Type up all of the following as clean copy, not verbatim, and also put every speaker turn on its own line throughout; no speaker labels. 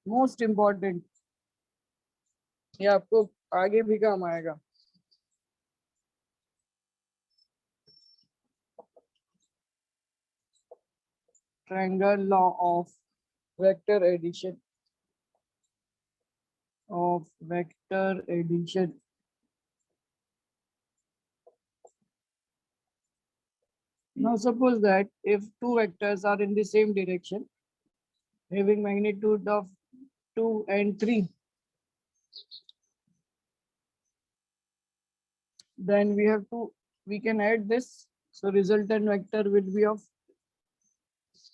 Most important, ये आपको आगे भी काम आएगा। Triangle law of vector addition, of vector addition. Now suppose that if two vectors are in the same direction, having magnitude of 2 and 3, then we can add this. So resultant vector will be of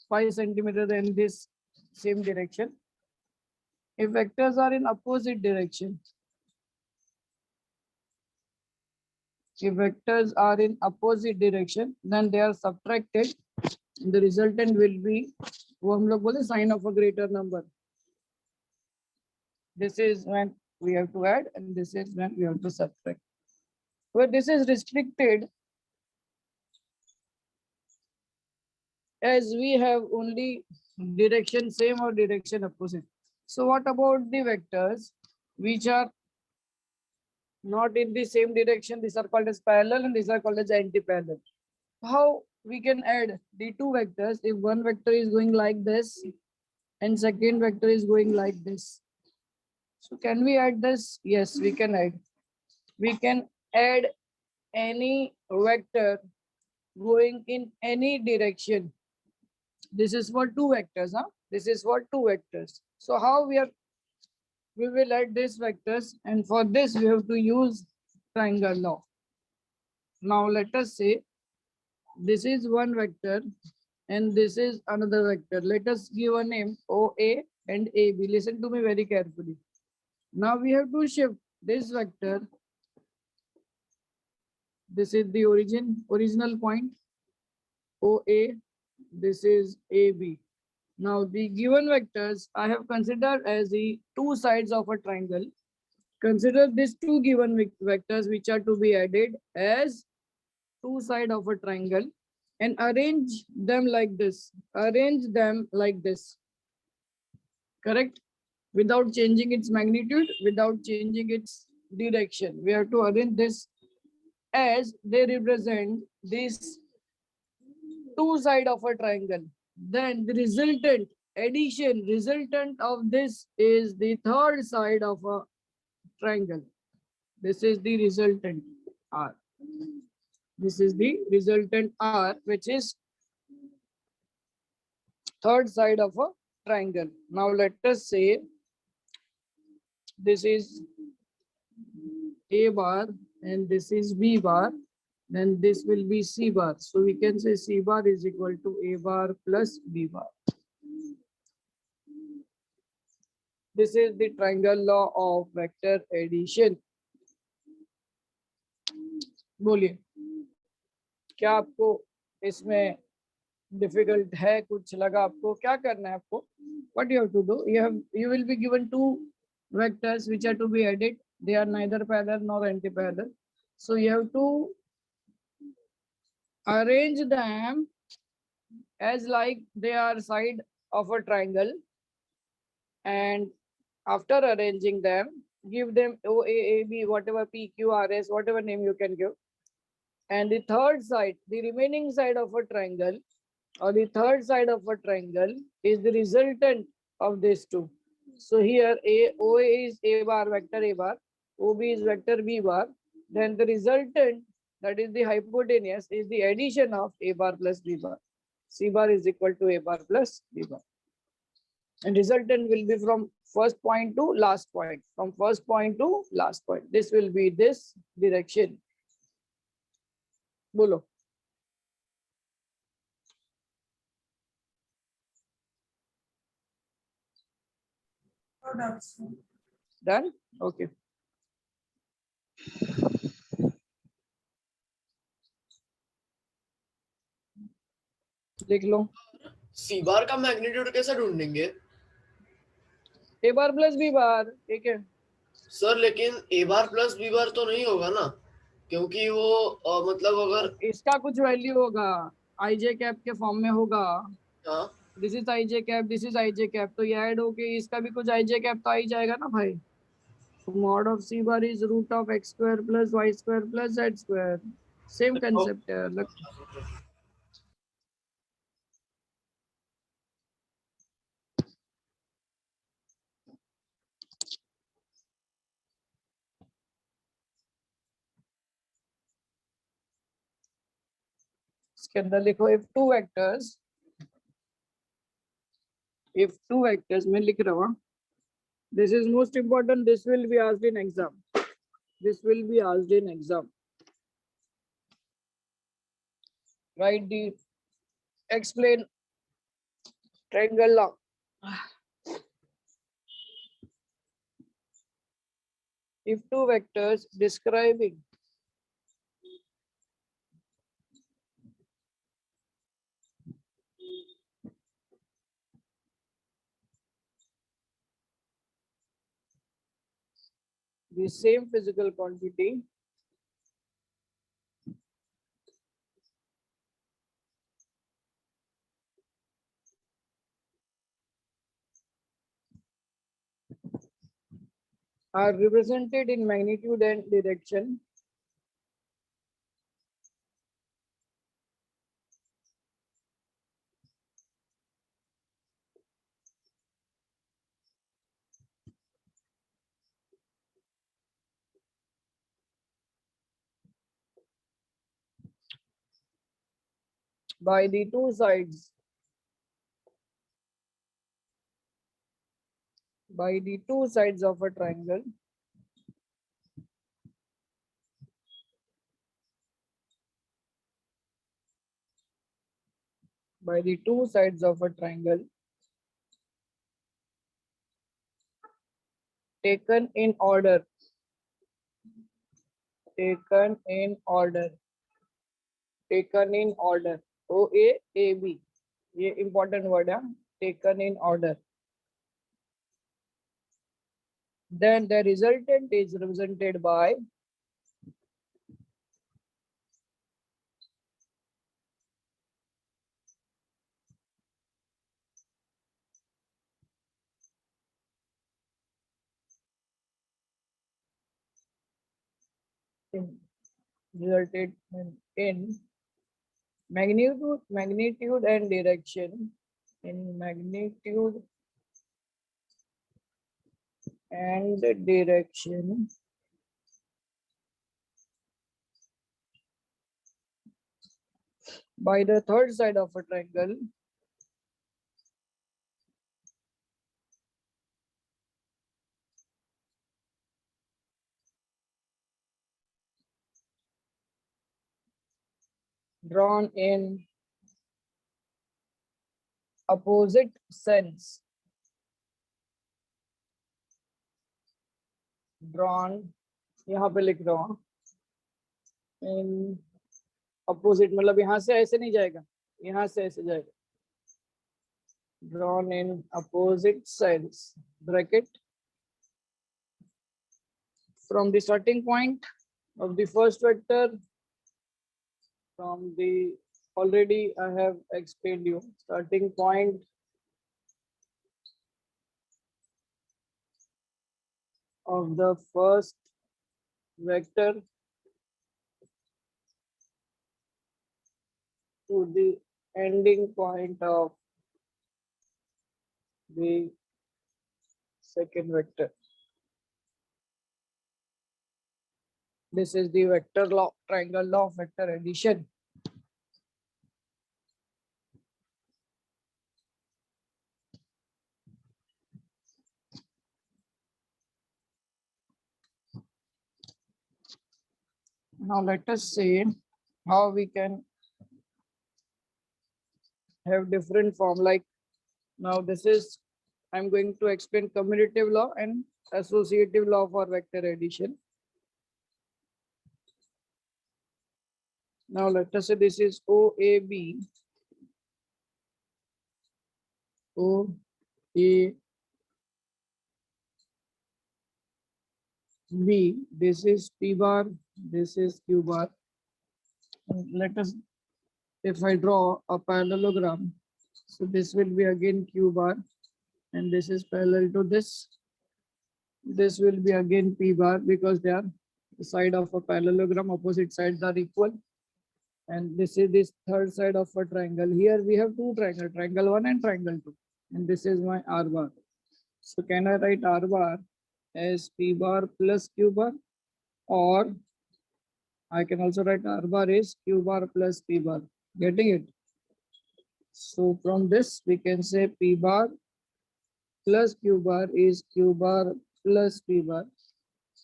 5 centimeter in this same direction. If vectors are in opposite direction, then they are subtracted. The resultant will be, वो हम लोग बोले sign of a greater number. This is when we have to add, and this is when we have to subtract. Where this is restricted, as we have only direction same or direction opposite. So what about the vectors which are not in the same direction? These are called as parallel and these are called as anti-parallel. How we can add the two vectors if one vector is going like this and second vector is going like this? So can we add this? Yes, we can add. We can add any vector going in any direction. This is for two vectors, huh? This is for two vectors. So how we will add these vectors, and for this we have to use triangle law. Now let us say this is one vector and this is another vector. Let us give a name OA and AB. Listen to me very carefully. Now we have to shift this vector. This is the original point OA. This is AB. Now the given vectors I have considered as the two sides of a triangle. Consider these two given vectors which are to be added as two sides of a triangle and arrange them like this. Arrange them like this. Correct? Without changing its magnitude, without changing its direction. We have to arrange this as they represent these two sides of a triangle. Then the resultant of this is the third side of a triangle. This is the resultant R. This is the resultant R, which is third side of a triangle. Now let us say this is A bar and this is B bar. Then this will be C bar. So we can say C bar is equal to A bar plus B bar. This is the triangle law of vector addition. बोलिए, क्या आपको इसमें difficult है? कुछ लगा आपको? क्या करना है आपको? What you have to do? You will be given two vectors which are to be added. They are neither parallel nor anti-parallel. So you have to arrange them as like they are side of a triangle, and after arranging them, give them OAAB, whatever PQRS, whatever name you can give. And the third side, the remaining side of a triangle, or the third side of a triangle is the resultant of these two. So here OA is A bar, vector A bar, OB is vector B bar. Then the resultant, that is the hypotenuse, is the addition of A bar plus B bar. C bar is equal to A bar plus B bar. And resultant will be from first point to last point. From first point to last point. This will be this direction. Bolo. Done? Okay. लिख लो।
सी बार का magnitude कैसे ढूंढेंगे?
ए bar plus B बार, ठीक है
sir, लेकिन ए bar plus B बार तो नहीं होगा ना, क्योंकि वो मतलब अगर
इसका कुछ वैल्यू होगा, आई जे कैप के फॉर्म में होगा।
हाँ,
this is I J cap, this is I J cap, तो ये ऐड होके इसका भी कुछ आई जे कैप तो आ ही जाएगा ना भाई। तो mod of C bar is root of X square plus Y square plus Z square. Same concept है अलग। इसके अंदर लिखो if two vectors में लिख रहा हूँ, this is most important, this will be asked in exam, this will be asked in exam. Write the explain triangle law. If two vectors describing the same physical quantity are represented in magnitude and direction by the two sides of a triangle by the two sides of a triangle taken in order taken in order taken in order O A B, ये important word है, taken in order, then the resultant is represented by in resulted in magnitude and direction in magnitude and direction by the third side of a triangle drawn in opposite sense, drawn यहाँ पे लिख रहा हूँ in opposite, मतलब यहाँ से ऐसे नहीं जाएगा, यहाँ से ऐसे जाएगा, drawn in opposite sides bracket from the starting point of the first vector, from the already I have explained you starting point of the first vector to the ending point of the second vector. This is the vector law, triangle law of vector addition. Now let us see how we can have different form. Like now this is, I'm going to explain commutative law and associative law for vector addition. Now let us say this is OAB, OAB, this is P bar, this is Q bar. Let us, if I draw a parallelogram So this will be again Q bar, and this is parallel to this. This will be again P bar because they are the side of a parallelogram, opposite sides are equal. And this is this third side of a triangle. Here we have two triangles, triangle 1 and triangle 2. And this is my R bar. So can I write R bar as P bar plus Q bar? Or I can also write R bar is Q bar plus P bar. Getting it? So from this we can say P bar plus Q bar is Q bar plus P bar.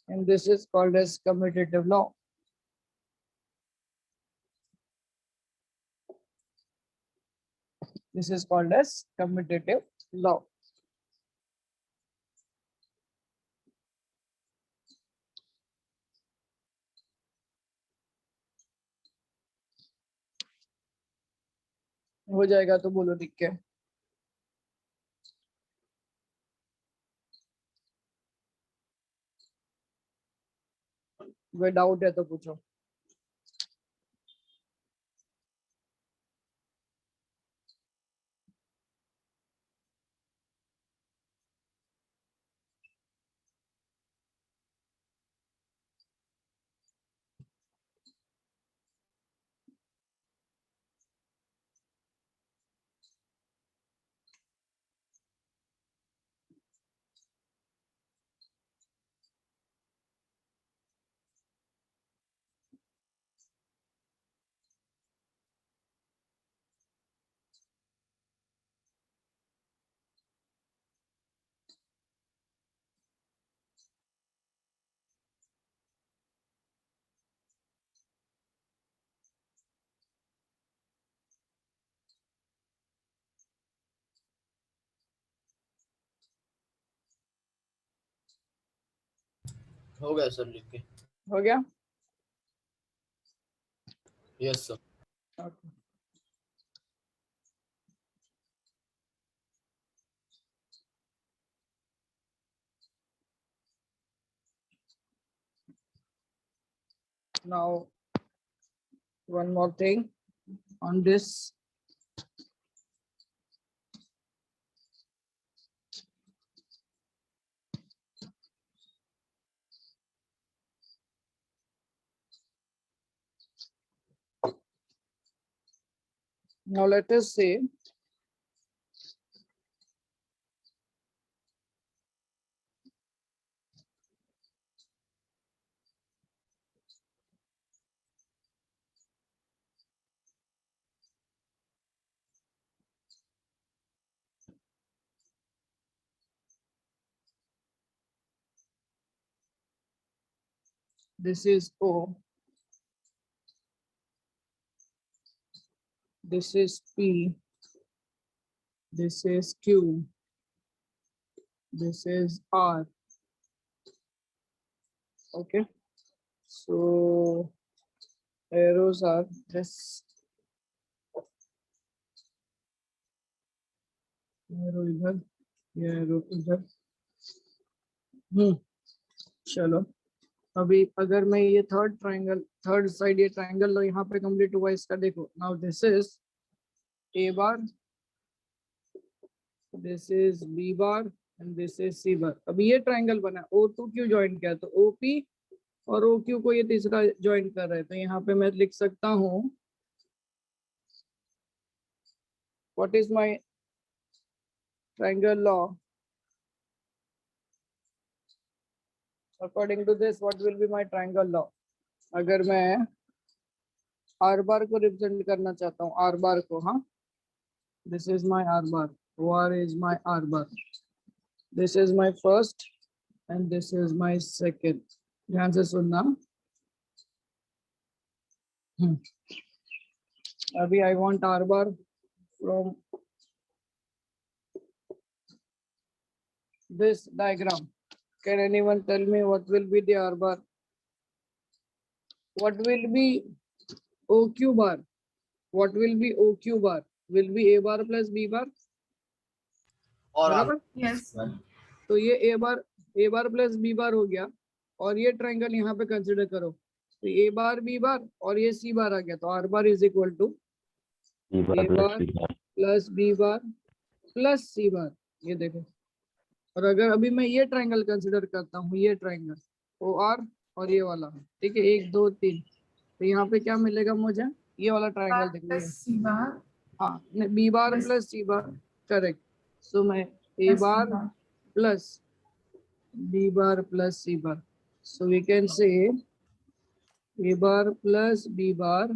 And this is called as commutative law. This is called as commutative law. हो जाएगा तो बोलो लिख के। कोई doubt है तो पूछो।
हो गया सर लिख के।
हो गया?
Yes sir.
Okay. Now, one more thing on this. Now let us say this is O, this is P, this is Q, this is R. Okay, so arrows are this. Arrow इधर, ये arrow इधर। चलो अभी अगर मैं ये third triangle, third side ये triangle लो, यहाँ पे कंप्लीट हुआ इसका। देखो now this is A bar, this is B bar and this is C bar. अभी ये ट्रायंगल बना, O2 क्यों ज्वाइन किया, तो OP और OQ को ये तीसरा ज्वाइन कर रहे हैं। तो यहाँ पे मैं लिख सकता हूँ what is my triangle law. According to this what will be my triangle law. अगर मैं आर बार को रिप्रेजेंट करना चाहता हूँ, आर बार को, हाँ, this is my are bar, OR is my R bar. This is my first and this is my second. ध्यान से सुनना। अभी I want R bar from this diagram. Can anyone tell me what will be the R bar? What will be OQ bar? What will be OQ bar? Will be A bar plus B bar.
और
बराबर?
Yes.
तो ये A bar plus B bar हो गया, और ये triangle यहाँ पे कंसिडर करो, तो A bar B bar और ये C bar आ गया। तो R bar is equal to A bar plus B bar plus C bar, ये देखो। और अगर अभी मैं ये ट्रायंगल कंसिडर करता हूँ, ये ट्रायंगल ओ आर और ये वाला, ठीक है, 1 2 3, तो यहाँ पे क्या मिलेगा मुझे, ये वाला ट्रायंगल देखो ये।
सी बार
हाँ, B bar
Plus-
plus C bar, correct. So मैं A
plus
bar
B bar.
Plus B bar plus C bar, so we can say A bar plus B bar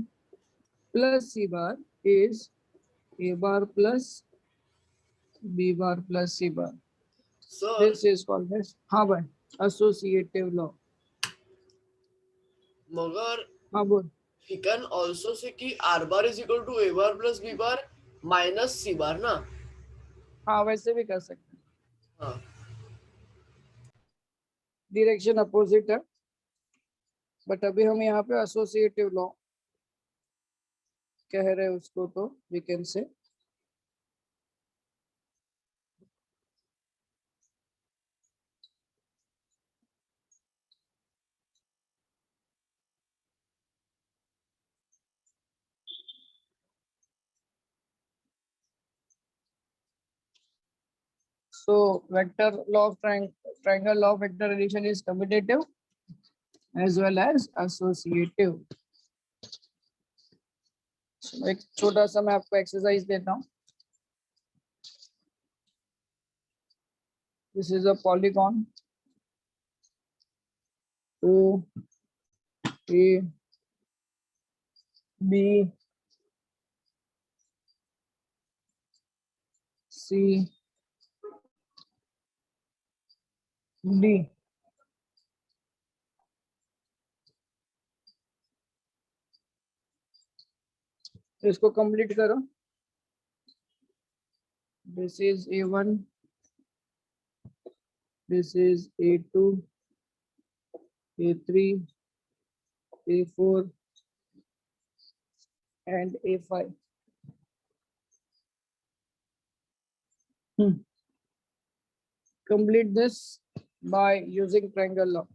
plus C bar is A bar plus B bar plus C bar.
Sir
This is called as, हाँ भाई, associative law.
मगर
हाँ बोल.
he can also say कि r bar is equal to a bar plus b bar minus c bar ना.
हाँ वैसे भी कर सकते हैं,
हाँ
डायरेक्शन अपोजिट है, बट अभी हम यहाँ पे एसोसिएटिव लॉ कह रहे हैं उसको, तो we can say so vector law of triangle law of vector addition is commutative as well as associative. So, एक छोटा सा मैं आपको एक्सरसाइज देता हूँ. This is a polygon O A B C D. इसको कंप्लीट करो. This is A1, this is A2, A3, A4 and A5. Complete this by using triangle law.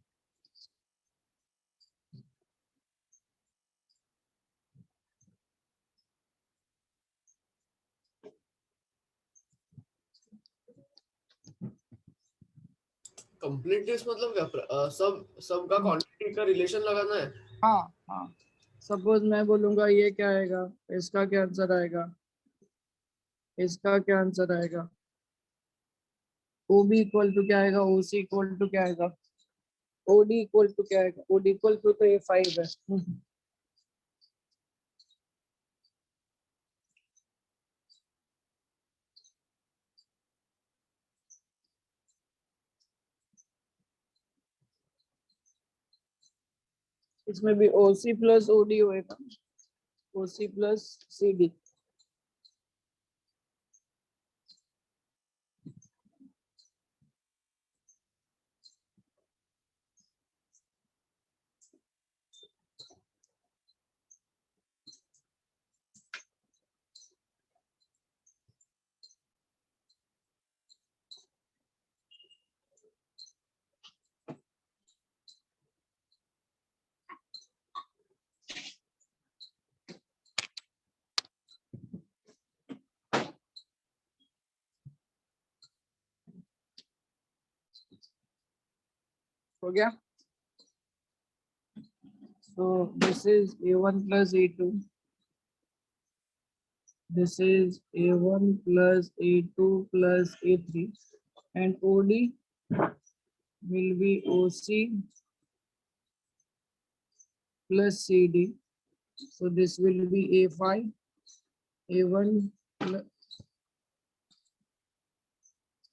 Complete this मतलब क्या सबका क्वांटिटी का रिलेशन लगाना है.
हाँ हाँ, सपोज मैं बोलूंगा ये क्या आएगा, इसका क्या आंसर आएगा, इसका क्या आंसर आएगा, ओ बी इक्वल टू क्या आएगा, ओ सी इक्वल टू क्या आएगा, ओ डी इक्वल टू क्या आएगा, ओ डी इक्वल टू तो ये 5 है. इसमें भी ओ सी प्लस ओ डी होएगा, ओ सी प्लस सी डी. हो गया. So this is A1 plus A2. This is A1 plus A2 plus A3, and OD will be OC plus CD. So this will be A5, A1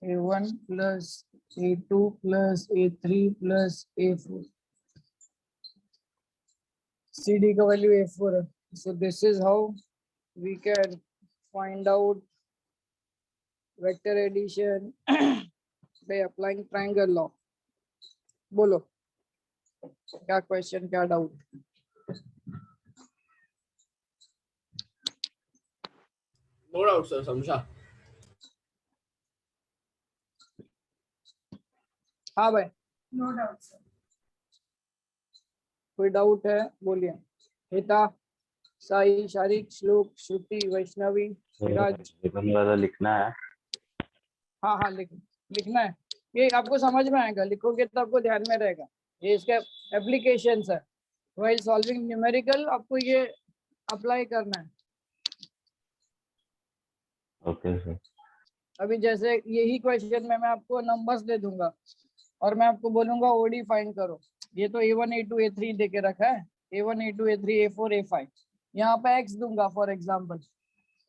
A1 plus A2 plus A3 plus A4. CD का value A4 है. So this is how we can find out vector addition by applying triangle law. बोलो क्या question, क्या doubt.
No doubt sir, समझा.
हाँ भाई,
No doubt, sir.
कोई doubt है बोलिए. हिता साई, शारिक, श्लोक, श्रुति, वैष्णवी, सिराज।
वाला लिखना है।
हाँ हाँ लिखना है। ये आपको समझ में आएगा, लिखोगे तो आपको ध्यान में रहेगा। ये इसका एप्लीकेशंस है। व्हाइल सॉल्विंग न्यूमेरिकल आपको ये अप्लाई करना है।
Okay sir.
अभी जैसे यही क्वेश्चन में मैं आपको नंबर्स दे दूंगा और मैं आपको बोलूंगा ओडी फाइंड करो। ये तो A1 A2 A3 दे के रखा है, A1 A2 A3 A4 A5। यहाँ पे x दूंगा फॉर एग्जाम्पल,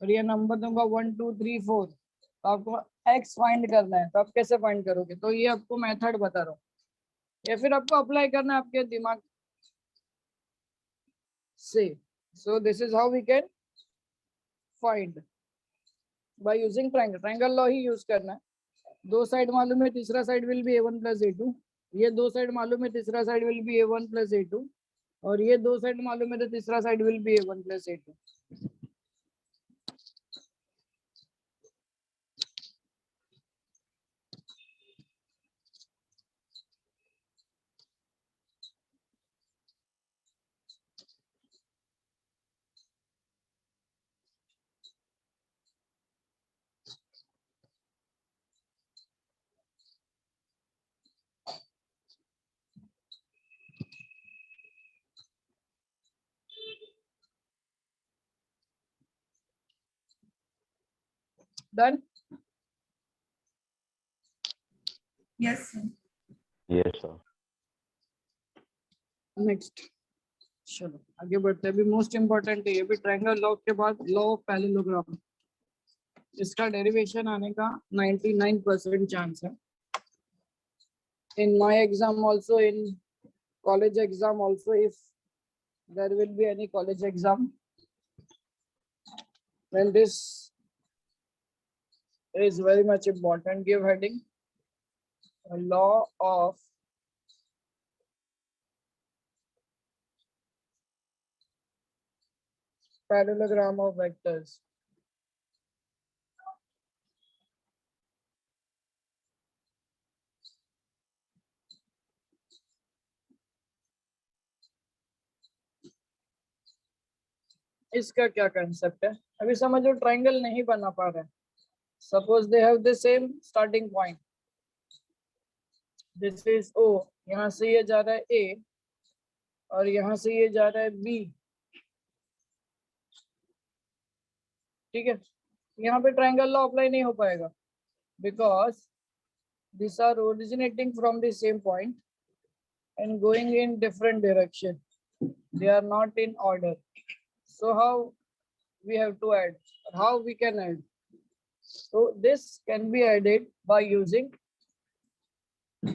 और ये नंबर दूंगा 1 2 3 4। तो आपको x फाइंड करना है, तो आप कैसे फाइंड करोगे? तो ये आपको मेथड बता रहा हूँ, या फिर आपको अप्लाई करना है आपके दिमाग से। So this is how we can find by using triangle. Triangle law ही यूज करना है। दो साइड मालूम है, तीसरा side will be A1 plus A2। ये दो साइड मालूम है, तीसरा side will be A1 plus A2। और ये दो साइड मालूम है, तो तीसरा side will be A1 plus A2। Done?
Yes, sir.
Yes sir.
Next चलो आगे बढ़ते हैं। अभी मोस्ट इंपॉर्टेंट है ये भी, ट्रायंगल लॉ के बाद लॉ ऑफ पैरेललोग्राम। इसका डेरिवेशन आने का 99% चांस है। In my exam also, in college exam also, if there will be any college exam, then this is very much important. Give heading law of parallelogram of vectors. इसका क्या concept है? अभी समझो triangle नहीं बना पा रहे। Suppose they have the same starting point, this is O, यहाँ से ये जा रहा है A और यहाँ से ये जा रहा है B। ठीक है, यहाँ पे ट्रायंगल लॉ अप्लाई नहीं हो पाएगा, because these are originating from the same point and going in different direction. They are not in order. So how we have to add, or how we can add? So this can be added by using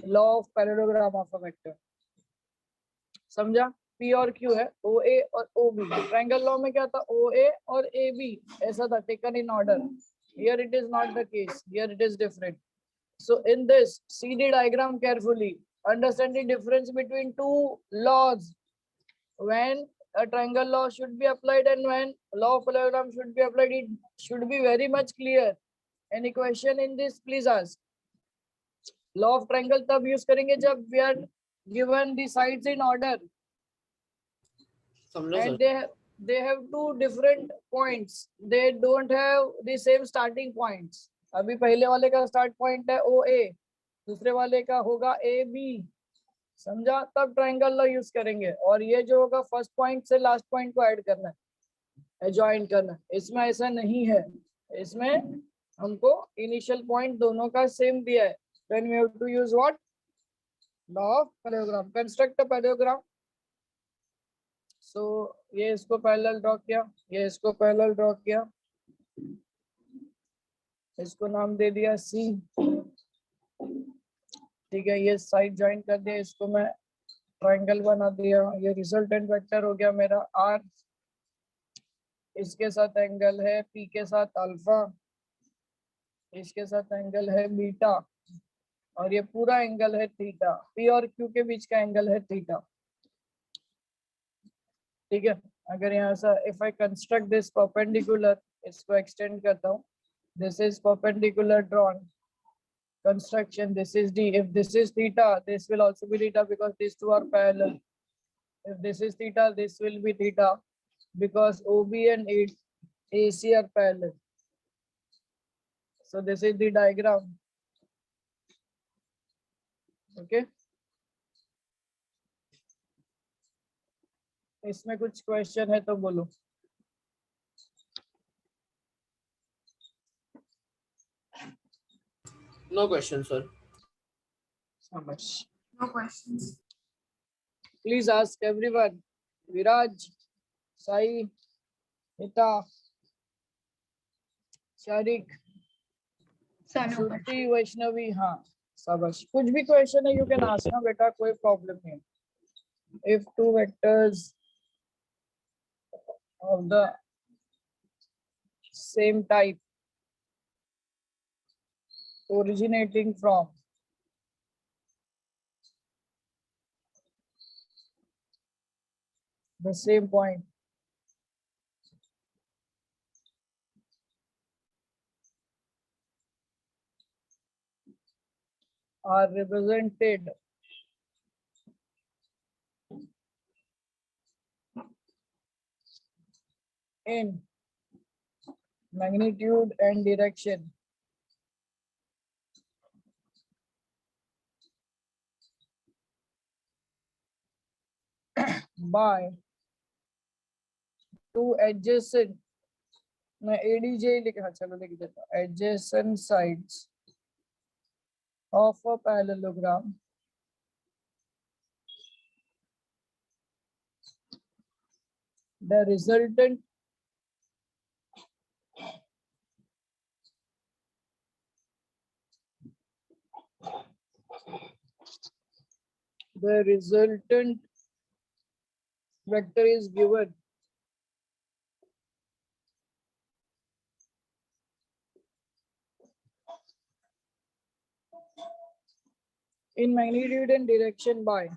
law of parallelogram of a vector. समझा? P और Q है, OA और OB। Triangle law में क्या था? OA और AB ऐसा था, taken in order. Here it is not the case. Here it is different. So in this, see the diagram carefully. Understand the difference between two laws. When a triangle law should be applied and when law of parallelogram should be applied, it should be very much clear. Any question in this, please ask. Law of triangle तब use करेंगे जब we are given the sides in order
समझा
and
sir.
they have two different points. They don't have the same starting points. अभी पहले वाले का start point है OA, दूसरे वाले का होगा AB। समझा? तब ट्रायंगल लॉ यूज करेंगे। और ये जो होगा फर्स्ट पॉइंट से लास्ट पॉइंट को ऐड करना है, ज्वाइन करना है। इसमें ऐसा नहीं है, इसमें हमको इनिशियल पॉइंट दोनों का सेम दिया है। Then we have to use what? Law of parallelogram. Construct a parallelogram. So ये इसको पैरेलल ड्रॉ किया, ये इसको पैरेलल ड्रॉ किया, इसको नाम दे दिया C। ठीक है, ये साइड ज्वाइन कर दिया, इसको मैं ट्रायंगल बना दिया। ये रिजल्टेंट वेक्टर हो गया मेरा R। इसके साथ एंगल है P के साथ अल्फा, इसके साथ एंगल है बीटा, और ये पूरा एंगल है थीटा। P और Q के बीच का एंगल है थीटा। ठीक है, अगर यहाँ से if I construct this perpendicular, इसको एक्सटेंड करता हूँ, this is perpendicular drawn construction, this is D. If this is theta, this will also be theta because these two are parallel. If this is theta, this will be theta. because OB and AC are parallel. So this is the diagram. Okay. इसमें कुछ question है तो बोलो.
No question, sir.
Shabash.
No questions.
Please ask everyone. Viraj, Sai, Hita, Sharik,
Sir, no
Shruti,
question.
Vaishnavi. हाँ, शाबाश. कुछ भी question है you can ask ना बेटा, कोई प्रॉब्लम नहीं. If two vectors of the same type originating from the same point are represented in magnitude and direction by two adjacent, मैं ADJ लिखा, चलो लिख देता हूँ, adjacent sides of a parallelogram the resultant vector is given in magnitude and direction by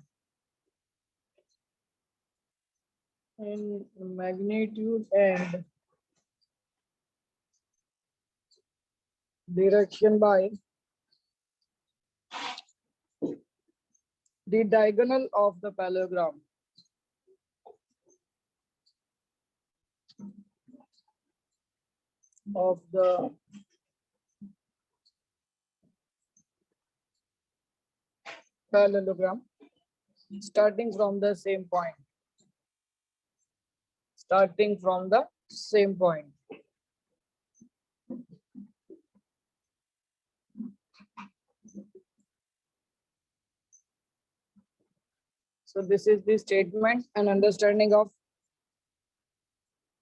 in magnitude and direction by the diagonal of the parallelogram of the parallelogram starting from the same point. Starting from the same point. So this is the statement and understanding of.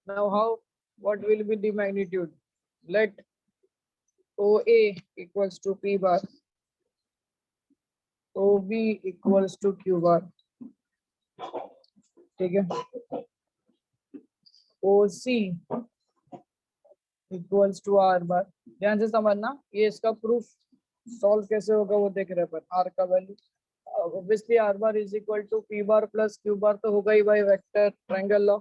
Now how, what will be the magnitude? Let OA equals to P bar, OB equals to Q bar. ठीक है. OC equals to R bar. ध्यान से समझना, ये इसका proof solve कैसे होगा वो देख रहे हैं. R का value obviously R bar is equal to P bar plus Q bar तो होगा ही भाई, vector triangle law.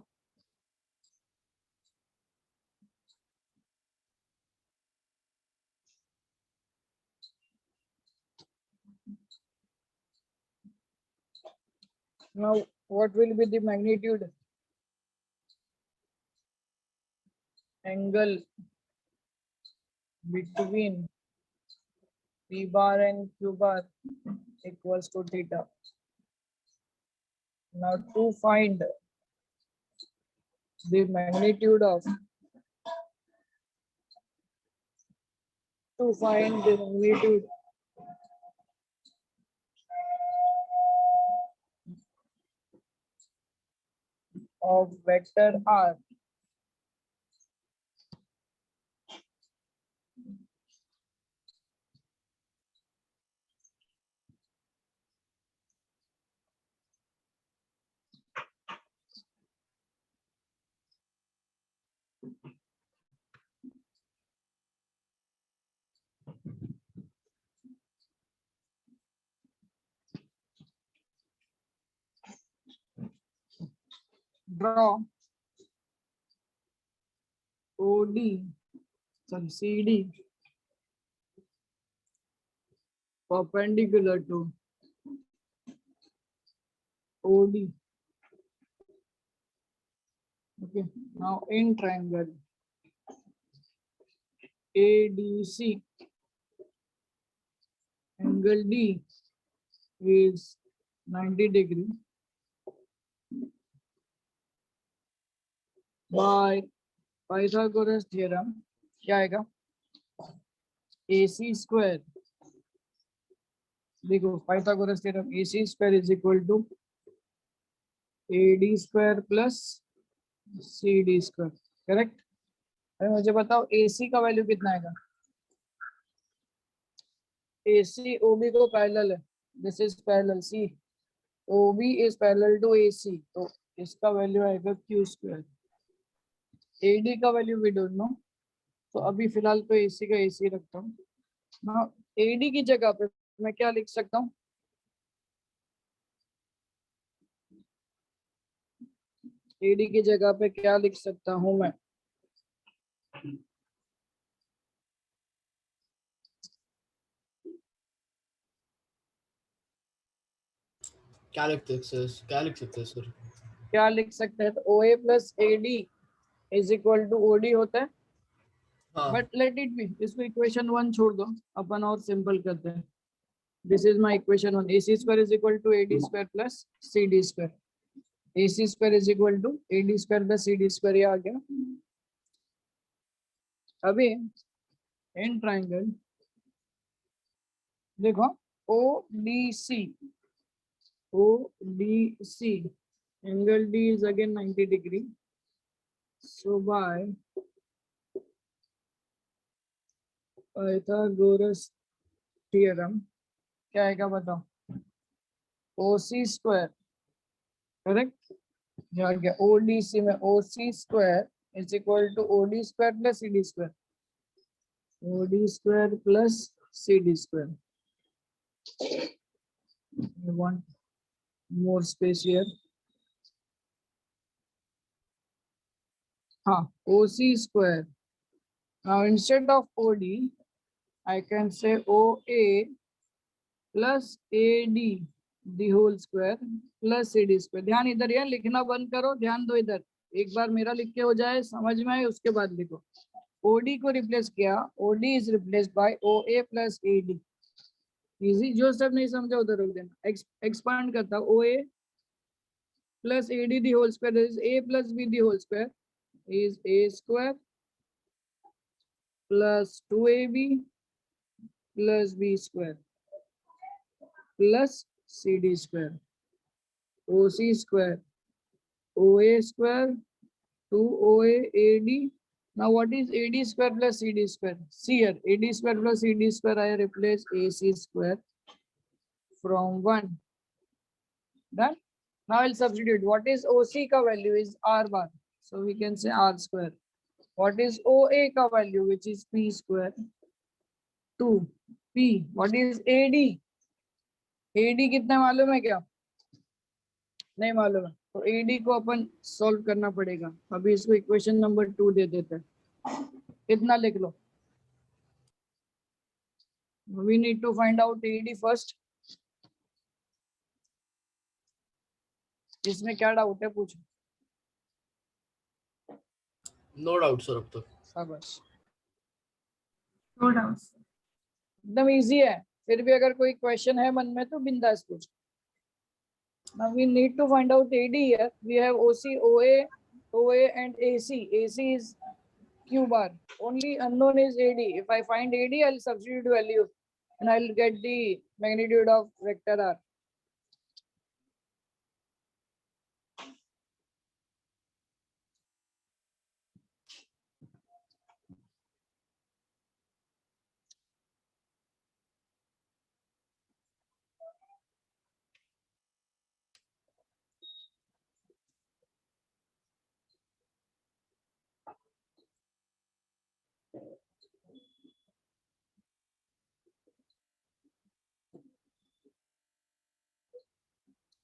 Now what will be the magnitude? Angle between P bar and Q bar equals to theta. Now to find the magnitude of, of vector R, draw OD, sorry, CD perpendicular to OD Okay, now in triangle ADC, angle D is 90 degree by Pythagoras theorem. क्या आएगा? AC square. देखो Pythagoras theorem, AC square is equal to AD square plus CD square. Correct? अरे मुझे बताओ AC का value कितना आएगा? AC OB को पैरेलल है. This is parallel. See, OB is parallel to AC. तो इसका वैल्यू आएगा Q square. AD का वैल्यू we don't know. तो अभी फिलहाल तो AC का AC रखता हूँ. Now AD की जगह पे मैं क्या लिख सकता हूँ? AD की जगह पे क्या लिख सकता हूँ मैं?
क्या लिखते हैं सर?
क्या लिख सकते हैं? तो OA plus AD is equal to OD होता है.
हाँ
बट लेट इट बी. इसको इक्वेशन 1 छोड़ दो, अपन और सिंपल करते हैं. This is my equation 1. AC square is equal to AD square plus CD square. AC square is equal to AD square plus CD square. ये आ गया. अभी इन ट्राइंगल देखो ODC angle D is again 90 degree. So by Pythagoras theorem क्या आएगा बताओ? OC square. Correct? यहाँ गया ODC में OC square is equal to OD square plus CD square. OD square plus CD square. I want more space here. हाँ, OC square. Now instead of OD, I can say OA plus AD the whole square plus CD square. ध्यान इधर यार लिखना बंद करो, ध्यान दो इधर. एक बार मेरा लिख के हो जाए, समझ में आए, उसके बाद लिखो. OD को रिप्लेस किया, OD is replaced by OA plus AD. Easy. जो सब नहीं समझा उधर रोक देना. एक्सपांड करता हूँ. OA plus AD the whole square is A plus B the whole square is A square plus 2AB plus B square plus CD square. OC square, OA square, 2OA AD. Now what is AD square plus CD square? See here, AD square plus CD square, I replace AC square from 1. Done. Now I'll substitute. What is OC ka value is R bar. So we can say R square. What is OA ka value, which is P square? 2. P. What is AD? AD कितना मालूम है क्या? नहीं मालूम है. तो AD को अपन solve करना पड़ेगा. अभी इसको इक्वेशन नंबर 2 दे देते हैं. कितना लिख लो. We need to find out AD first. इसमें क्या डाउट है पूछो.
No doubt sir. अब तक
शाबाश.
No doubts.
एकदम इजी है. फिर भी अगर कोई क्वेश्चन है मन में तो बिंदास पूछ. Now we need to find out AD here. We have OC, OA and AC. AC is Q bar. Only unknown is AD. If I find AD, I'll substitute value and I'll get the magnitude of vector R.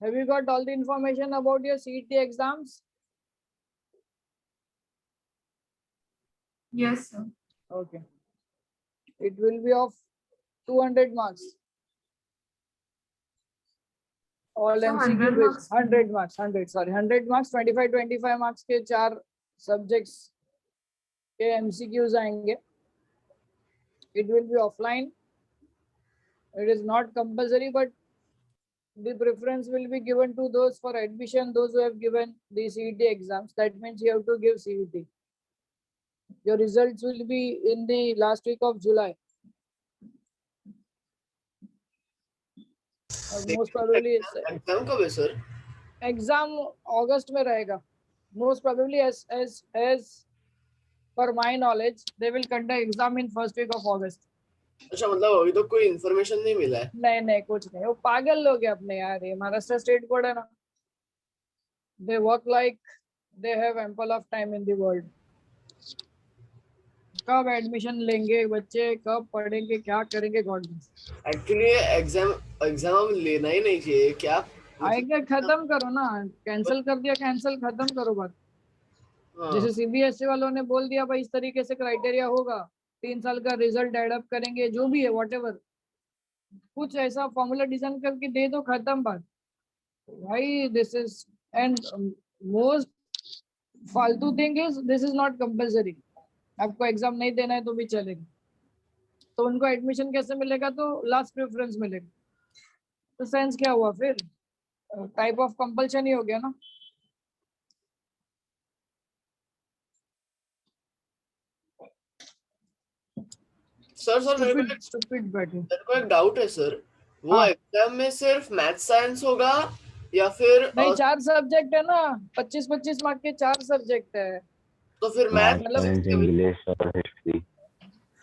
Have you got all the information about your CET exams?
Yes, sir.
Okay. It will be of 200 marks. All
So
MCQ
100 marks.
100 marks 100 marks 25 marks के 4 subjects के MCQs आएंगे. It will be offline. It is not compulsory, but the preference will be given to those for admission, those who have given the CET exams. That means you have to give CET. Your results will be in the last week of July. Most probably
exam कब है sir?
exam August में रहेगा. Most probably as per my knowledge, they will conduct exam in first week of August.
अच्छा, मतलब अभी तो कोई information नहीं मिला है.
नहीं नहीं कुछ नहीं. वो पागल लोग हैं अपने यार. ये महाराष्ट्र स्टेट बोर्ड है ना. They work like they have ample of time in the world. कब एडमिशन लेंगे बच्चे, कब पढ़ेंगे, क्या करेंगे, गॉड नोस.
एक्चुअली एग्जाम लेना ही नहीं चाहिए क्या?
आएगा खत्म करो ना. कैंसिल कर दिया, कैंसिल खत्म करो बात.
हाँ.
जैसे सीबीएसई वालों ने बोल दिया भाई इस तरीके से क्राइटेरिया होगा, 3 साल का रिजल्ट एड अप करेंगे, जो भी है व्हाटएवर, कुछ ऐसा फॉर्मूला डिजाइन करके दे दो, खत्म बात भाई. दिस इज एंड मोस्ट फालतू thing is this is not compulsory. आपको एग्जाम नहीं देना है तो भी चलेगा. तो उनको एडमिशन कैसे मिलेगा? तो लास्ट प्रेफरेंस मिलेगा. तो सेंस क्या हुआ फिर? टाइप ऑफ कंपल्शन ही हो गया ना.
सर
स्टूपिड बैठे.
मेरे को एक डाउट है सर. वो
हाँ.
एग्जाम में सिर्फ मैथ साइंस होगा या फिर
नहीं 4 सब्जेक्ट है ना. 25 मार्क के 4 सब्जेक्ट है.
तो फिर
मैथ,
मैथ
साइंस, इंग्लिश और हिस्ट्री.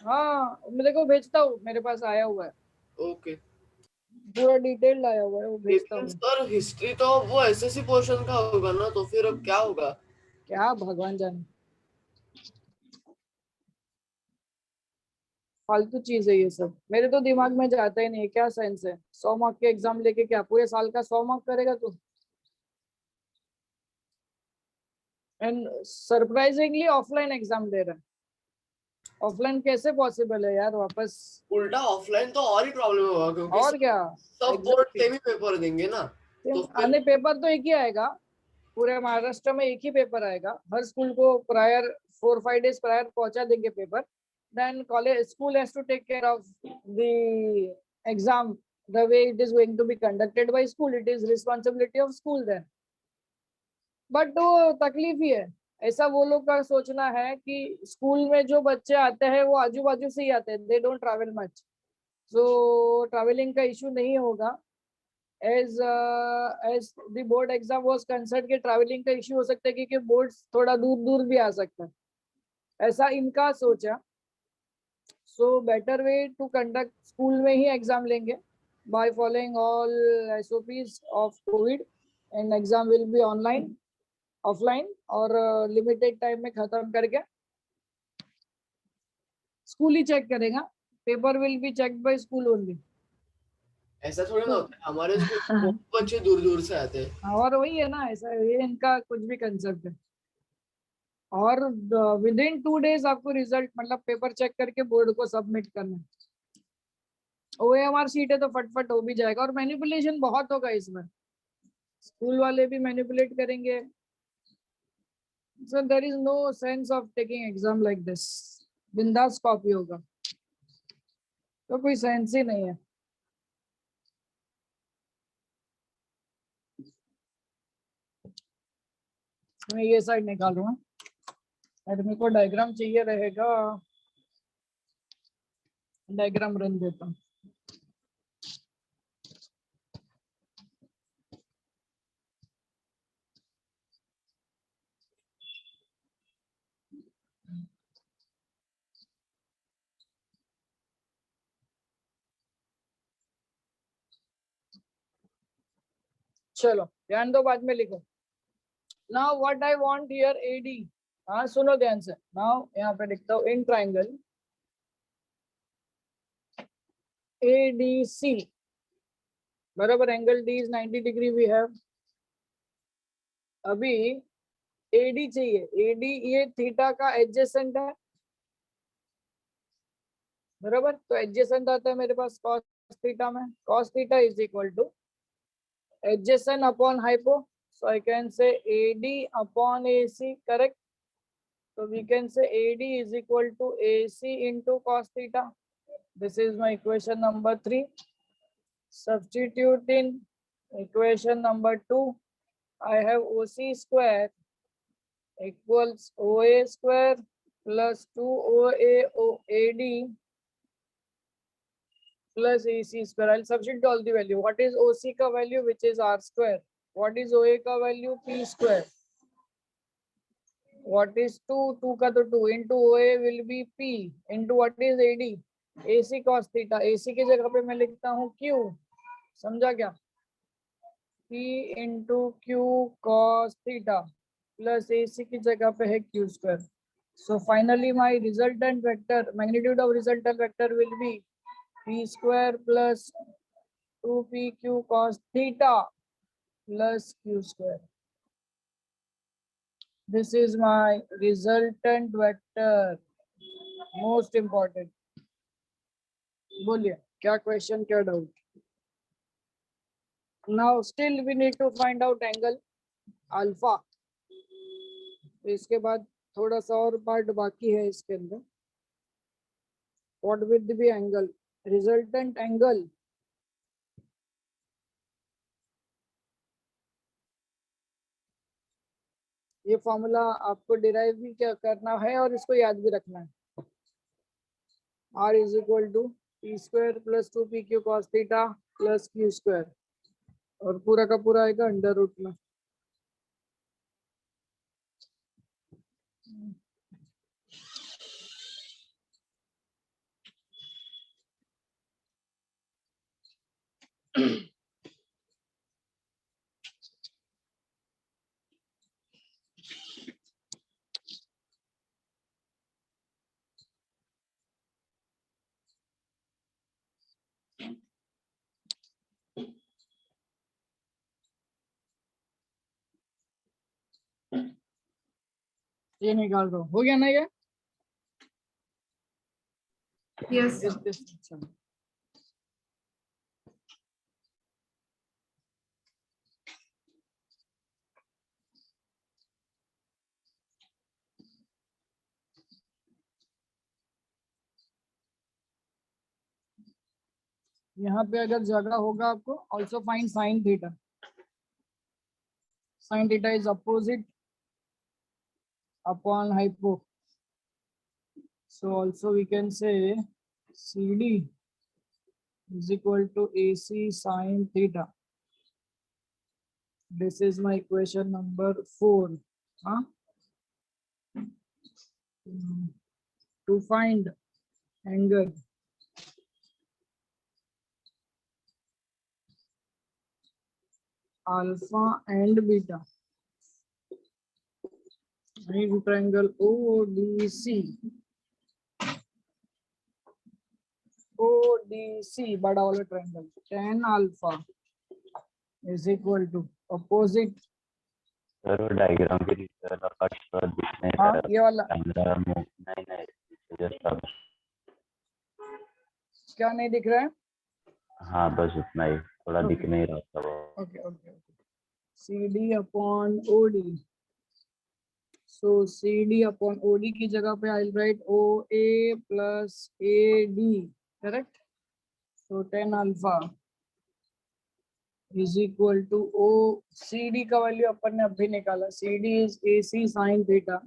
हाँ मैं देखो भेजता हूँ, मेरे पास आया हुआ है,
ओके.
पूरा डिटेल आया हुआ है, वो भेजता
लेकिन
हूँ.
सर हिस्ट्री तो वो एसएससी पोर्शन का होगा ना, तो फिर अब क्या होगा?
क्या भगवान जाने. फालतू चीज है ये सब. मेरे तो दिमाग में जाता ही नहीं है. क्या सेंस है 100 मार्क के एग्जाम लेके? क्या पूरे साल का 100 मार्क करेगा तू? एंड सरप्राइजिंगली ऑफलाइन एग्जाम दे रहा है. ऑफलाइन कैसे पॉसिबल है यार? वापस
उल्टा ऑफलाइन तो और ही प्रॉब्लम होगा, क्योंकि
और क्या.
सब बोर्ड सेम ही पेपर देंगे ना. तो फिर
आने पेपर तो एक ही आएगा. पूरे महाराष्ट्र में एक ही पेपर आएगा. हर स्कूल को प्रायर 4-5 डेज प्रायर पहुंचा देंगे paper. Then college school has to take care of the exam the way it is going to be conducted by school. It is responsibility of school then. But वो तकलीफ ही है. ऐसा वो लोग का सोचना है कि स्कूल में जो बच्चे आते हैं वो आजू बाजू से ही आते हैं. They don't travel much. So travelling का इशू नहीं होगा. as the board exam was concerned कि ट्रैवलिंग का इशू हो सकता है क्योंकि बोर्ड थोड़ा दूर दूर भी आ सकता है. ऐसा इनका सोचा. So better way to conduct school में ही एग्जाम लेंगे by following all SOPs of COVID, and exam will be online, offline और लिमिटेड टाइम में खत्म करके स्कूल ही चेक करेगा. Paper will be checked by school only.
ऐसा थोड़ी ना होता है. हमारे स्कूल में बहुत बच्चे दूर दूर से आते हैं.
और वही है ना, ऐसा ये इनका कुछ भी कंसेप्ट है. और विद इन 2 डेज आपको रिजल्ट मतलब पेपर चेक करके बोर्ड को सबमिट करना है. OMR शीट है तो फटफट हो भी जाएगा. और मैनिपुलेशन बहुत होगा इसमें. स्कूल वाले भी मैनिपुलेट करेंगे. So there is no sense of taking exam like this. बिंदास कॉपी होगा तो कोई सेंस ही नहीं है. मैं ये साइड निकालूंगा. एडमी को डायग्राम चाहिए रहेगा. डायग्राम रन देता हूँ. चलो ध्यान दो, बाद में लिखो. Now what I want here AD. हाँ सुनो ध्यान से. नाउ यहाँ पे लिखता हूँ इन ट्राइंगल ADC बराबर angle D is 90 degree we have. अभी AD चाहिए. AD ये थीटा का एडजेसेंट है बराबर. तो एडजेसेंट आता है मेरे पास cos थीटा में. cos theta is equal to adjacent upon hypo. So I can say AD upon AC, correct? So we can say AD is equal to AC into cos theta. This is my equation number 3. Substitute in equation number 2. I have OC square equals OA square plus 2OA AD plus AC square. I'll substitute all the value. What is OC ka value, which is R square? What is OA ka value? P square. What is 2? 2 ka to 2 into OA will be P into what is AD? AC cos theta. AC की जगह पे मैं लिखता हूँ Q. समझा क्या? P into Q cos theta plus AC की जगह पे है Q square. So finally my resultant vector, magnitude of resultant vector will be P square plus 2PQ cos theta plus Q square. This is my resultant vector. Most important. बोलिए क्या question, क्या doubt? Now still we need to find out angle alpha. इसके बाद थोड़ा सा और part बाकी है इसके अंदर. What will be angle? Resultant angle. ये फॉर्मूला आपको डिराइव भी क्या करना है और इसको याद भी रखना है. R is equal to P square plus 2PQ cos theta plus Q square. और पूरा का पूरा आएगा अंडर रूट में. ये निकाल दो. हो गया ना ये?
Yes, sir.
अच्छा. यहाँ पे अगर जगह होगा आपको also find sin theta. Sin theta is opposite upon hypo. So also we can say CD is equal to AC sin theta. This is my equation number 4. Huh? To find angle alpha and beta. Need triangle ODC. ODC, बड़ा वाला triangle. Tan alpha is equal to opposite.
Sir वो diagram के नीचे वाला part पर दिखने
हाँ ये वाला
कैमरा मूव नहीं नहीं जस्ट अब
क्या नहीं दिख रहा है?
हाँ बस उतना ही थोड़ा
Okay.
दिख नहीं रहा था वो.
Okay. CD upon OD. So CD upon OD की जगह पे I'll write OA plus AD, correct? So tan alpha is equal to O. CD का वैल्यू अपन ने अभी निकाला. CD is AC sin theta.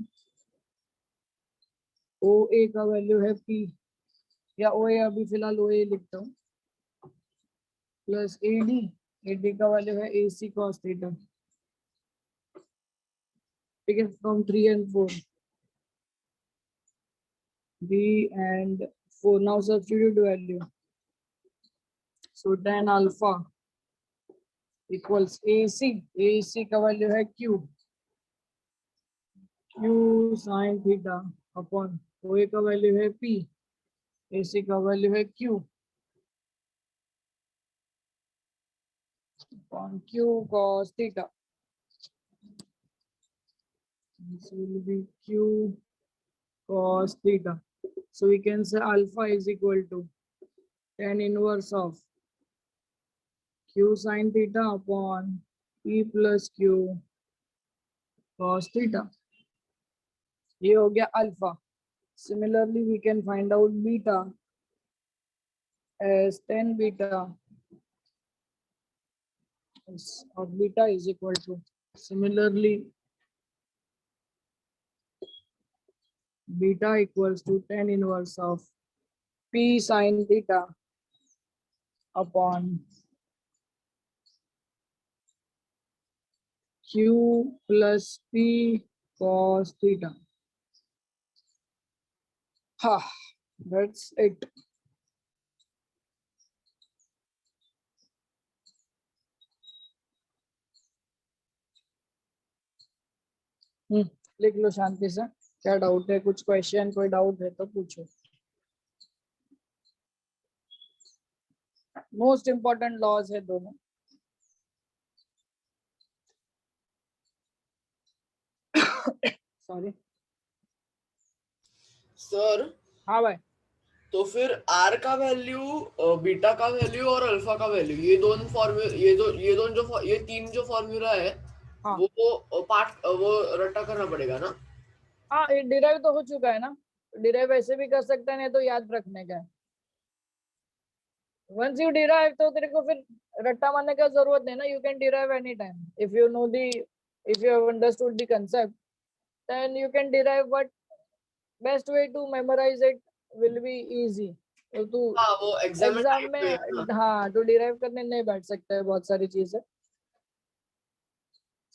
OA का वैल्यू है P या OA अभी फिलहाल OA लिखता हूँ प्लस AD का वैल्यू है AC cos theta. ठीक है, from 3 and 4. 3 and 4. Now substitute value. So tan alpha equals AC. AC का वैल्यू है Q. Q sin theta upon OA का वैल्यू है P. AC का वैल्यू है Q. Upon Q cos theta. This will be Q cos theta. So we can say alpha is equal to tan inverse of Q sin theta upon P plus Q cos theta. ये हो गया alpha. Similarly, we can find out beta as tan beta or beta is equal to, similarly, beta equals to tan inverse of P sin theta upon Q plus P cos theta. Ha, that's it. लिख लो शांति से. क्या doubt है? कुछ question, कोई doubt है तो पूछो. Most important laws है दोनों. सॉरी.
सर
हाँ भाई.
तो फिर आर का वैल्यू, बीटा का वैल्यू और अल्फा का वैल्यू, ये दोनों फॉर्मूला, ये तीन जो फॉर्मूला है,
हाँ.
वो पार्ट वो रट्टा करना पड़ेगा ना.
हाँ, ये डिराइव तो हो चुका है ना. डिराइव ऐसे भी कर सकते हैं, नहीं तो याद रखने का है. वंस यू डिराइव तो तेरे को फिर रट्टा मारने का जरूरत नहीं ना. You can derive any time if you know the, if you have understood the concept, then you can derive. But best way to memorise it will be easy. तो तू
हाँ, वो एग्जाम
एग्जाम
में
में,
है ना.
हाँ, तो डिराइव करने नहीं बैठ सकते हैं बहुत सारी चीजें.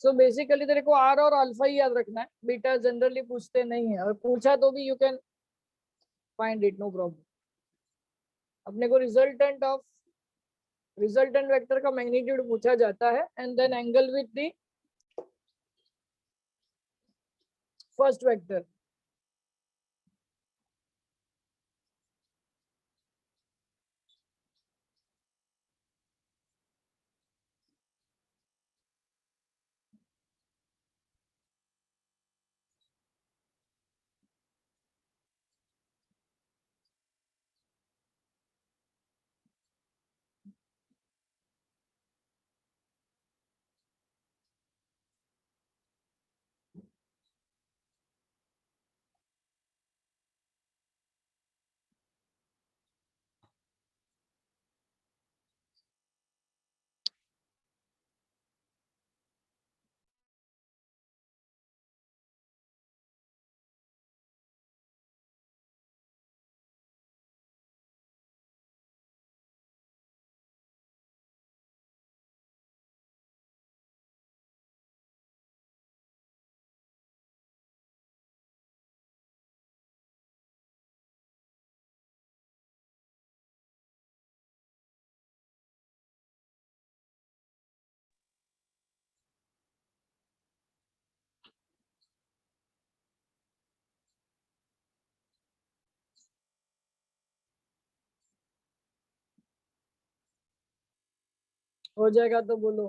सो बेसिकली तेरे को आर और अल्फा ही याद रखना है. बीटा जनरली पूछते नहीं है, और पूछा तो भी you can find it, no problem. अपने को रिजल्टेंट वेक्टर का मैग्नीट्यूड पूछा जाता है, and then angle with the first vector. हो जाएगा तो बोलो.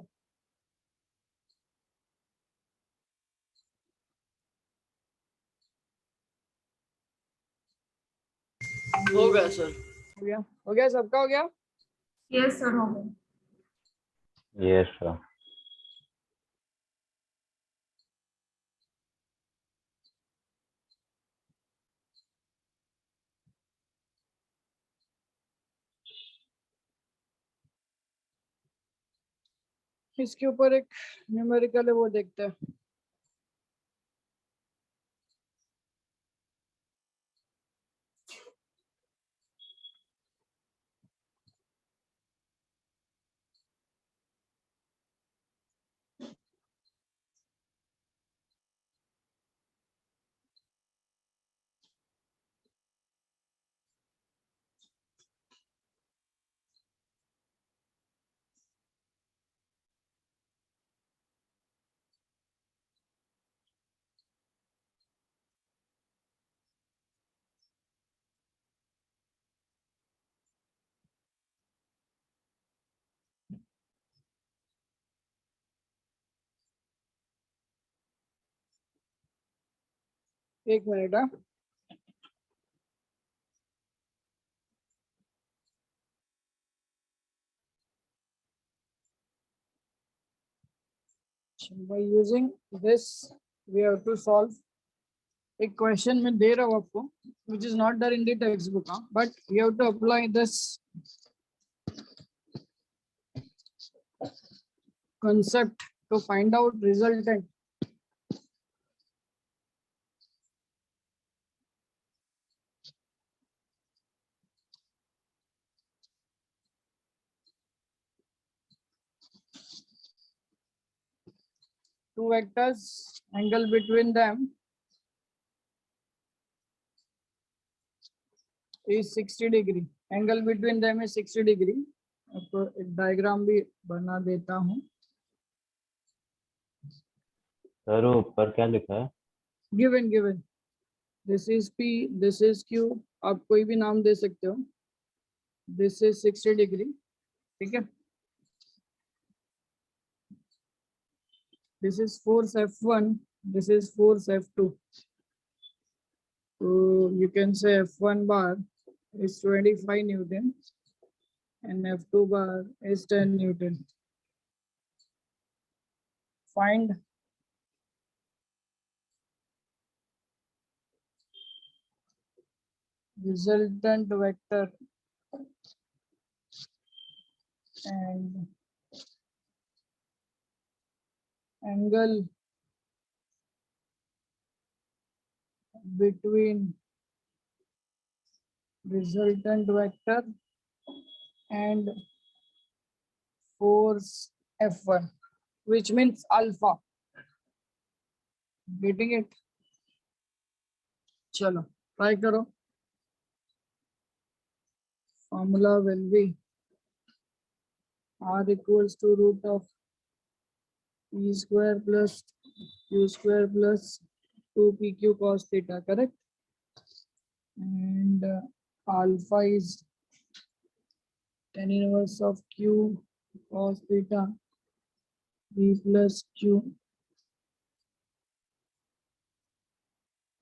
हो गया सर.
हो गया? हो गया? सबका हो गया?
Yes, sir. हो गया.
Yes, sir.
इसके ऊपर एक न्यूमेरिकल है, वो देखते हैं. एक मिनट. हाँ, By using this, we have to solve a question में दे रहा हूँ आपको, which is not there in the textbook, but you have to apply this concept to find out resultant. Two vectors, angle between them is 60 degree. Angle between them is 60 degree. आपको एक diagram भी बना देता हूँ.
Sir वो ऊपर क्या लिखा है?
Given. This is P, this is Q. आप कोई भी नाम दे सकते हो. This is 60 degree. ठीक है. This is force F1. This is force F2. So you can say F1 bar is 25 Newton and F2 bar is 10 Newton. Find resultant vector and angle between resultant vector and force F1, which means alpha. Getting it? चलो try करो. Formula will be R equals to root of P square plus Q square plus 2PQ cos theta, correct? And alpha is tan inverse of Q cos theta P plus Q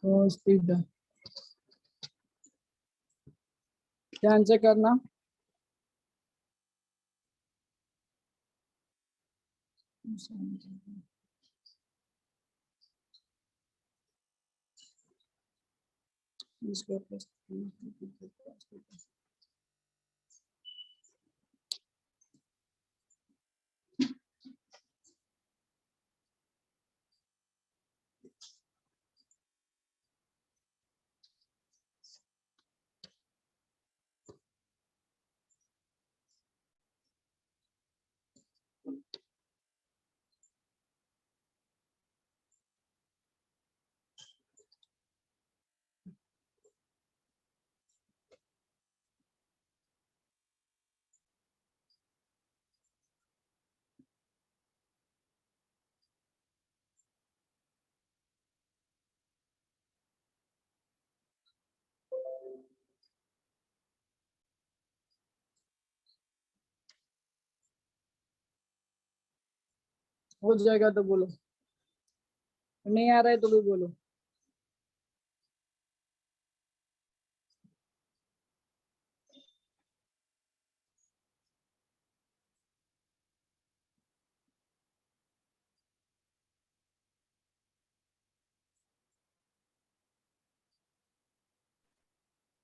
cos theta. ध्यान से करना. P square plus 2PQ cos theta. हो जाएगा तो बोलो, नहीं आ रहा है तो भी बोलो.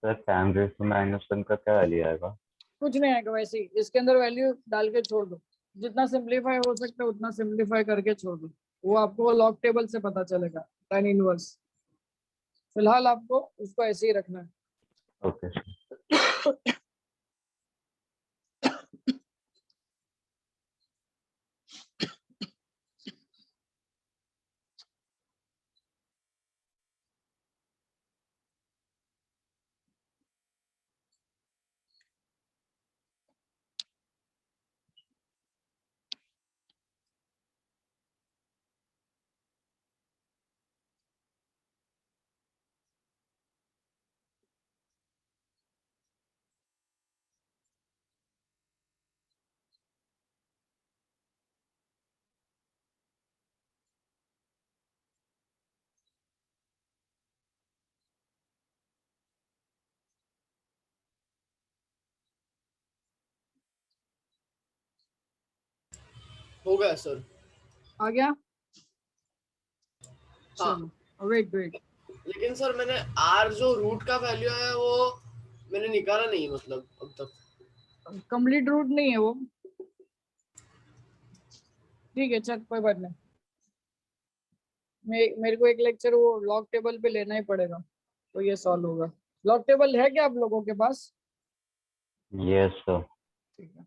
सर tan raised to -1 का क्या वैल्यू आएगा?
कुछ नहीं आएगा वैसे ही. इसके अंदर वैल्यू डाल के छोड़ दो. जितना सिंप्लीफाई हो सकता है उतना सिंप्लीफाई करके छोड़ दो. वो आपको लॉग टेबल से पता चलेगा. tan inverse. फिलहाल आपको उसको ऐसे ही रखना है.
ओके.
हो गया सर.
आ गया. चलो वेट वेट,
लेकिन सर मैंने आर जो रूट का वैल्यू है वो मैंने निकाला नहीं मतलब अब तक।
कंप्लीट रूट नहीं है वो, ठीक है चल कोई बात नहीं। मेरे को एक लेक्चर वो लॉग टेबल पे लेना ही पड़ेगा, तो ये सॉल्व होगा। लॉग टेबल है क्या आप लोगों के पास?
Yes, sir.
ठीक है।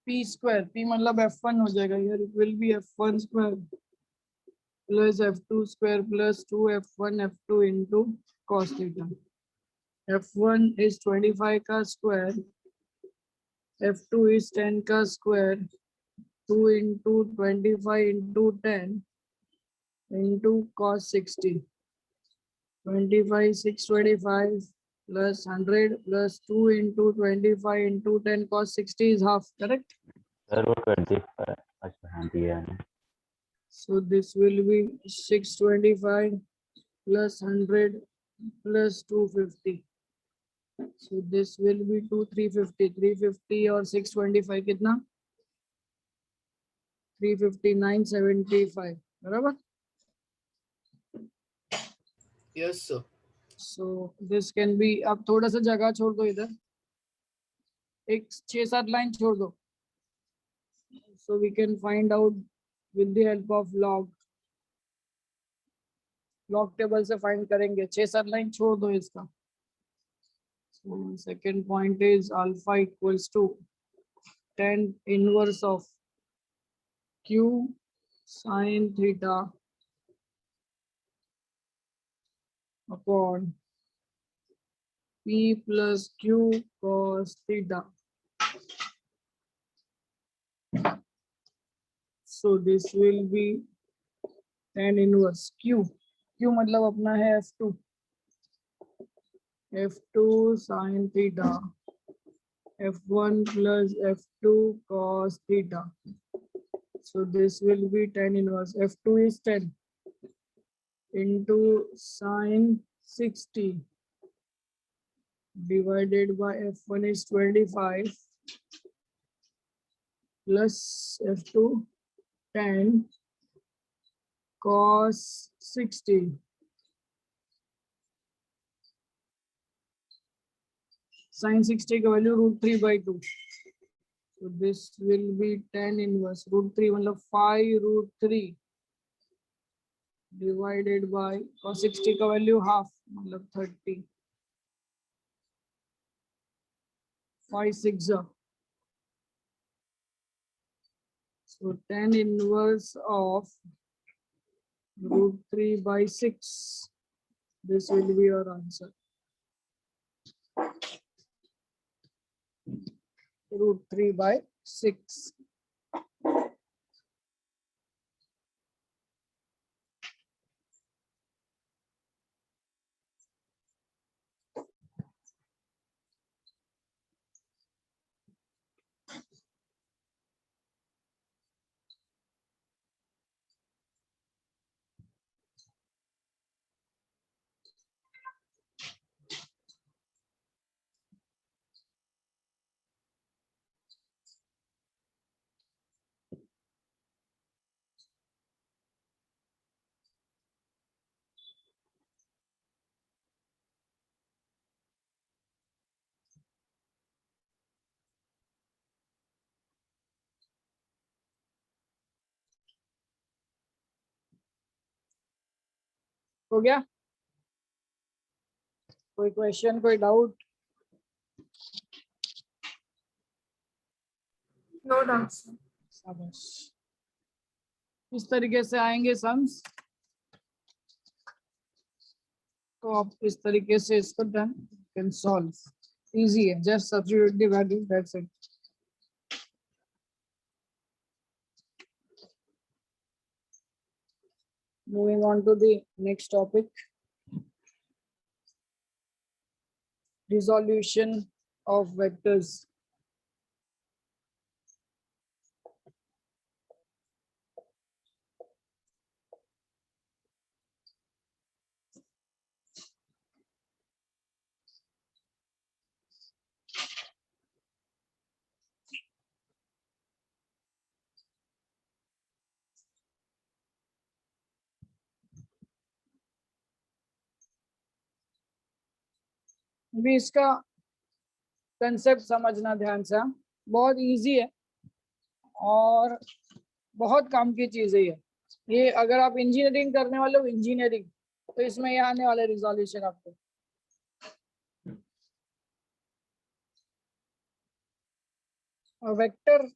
पी स्क्वायर, पी मतलब F1 हो जाएगा यार, it will B F1 square plus F2 square plus 2F1 F2 into cos theta. F1 is 25 का स्क्वायर, F2 is 10 का square, 2 into 25 into 10 into cos 60, 25 625 plus 100 plus 2 into 25 into 10 cos 60 is half, correct?
Sir, वो 25 अच्छा हाँ दिया है।
So this will be 625 plus 100 plus 250. So this will be 350, 350 और 625 कितना? 350 975 बराबर?
Yes sir.
So this can be, अब थोड़ा सा जगह छोड़ दो इधर, एक 6-7 लाइन छोड़ दो, so we can find out with the help of log table से फाइंड करेंगे। 6-7 लाइन छोड़ दो इसका। So second point is alpha equals to tan inverse of q sin theta upon p plus q cos theta. So this will be tan inverse q, q मतलब अपना है f2, f2 sin theta, f1 plus f2 cos theta. So this will be tan inverse, f2 is 10 into sin 60 divided by f1 is 25 plus f2 10 cos 60 sin 60 का value √3/2. So this will be tan inverse √3 मतलब 5√3 divided by cos 60 का value half मतलब 30, 5 6 जा. So tan inverse of √3/6, this will be your answer, √3/6. हो गया? कोई question, कोई doubt?
No doubts, sir.
शाबाश। इस तरीके से आएंगे सम्स, तो आप इस तरीके से इसको डन कैन सॉल्व, इजी है, just substitute the value, that's it. Moving on to the next topic, resolution of vectors. भी इसका कंसेप्ट समझना ध्यान से, बहुत इजी है और बहुत काम की चीज है ये अगर आप इंजीनियरिंग करने वाले हो इंजीनियरिंग, तो इसमें ये आने वाले रिजोल्यूशन आपको। Vector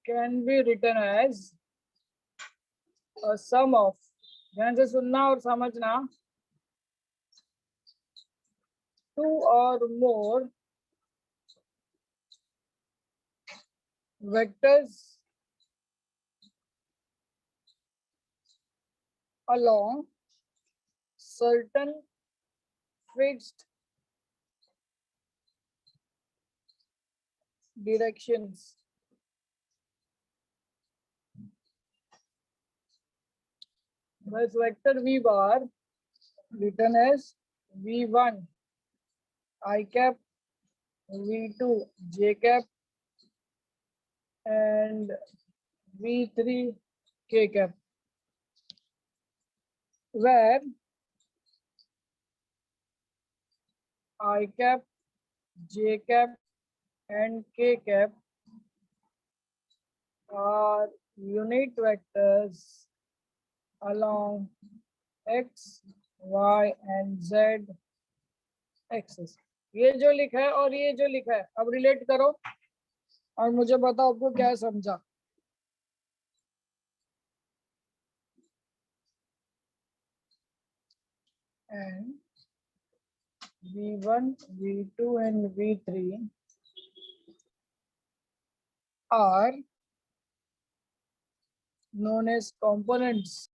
can be written as a sum of, ध्यान से सुनना और समझना, 2 or more vectors along certain fixed directions. Thus vector v bar written as v1 I cap, v2 j cap and v3 k cap, where I cap, j cap and k cap are unit vectors along x, y and z axis. ये जो लिखा है और ये जो लिखा है, अब रिलेट करो और मुझे बताओ आपको क्या समझा। And v1, v2 and v3 are known as components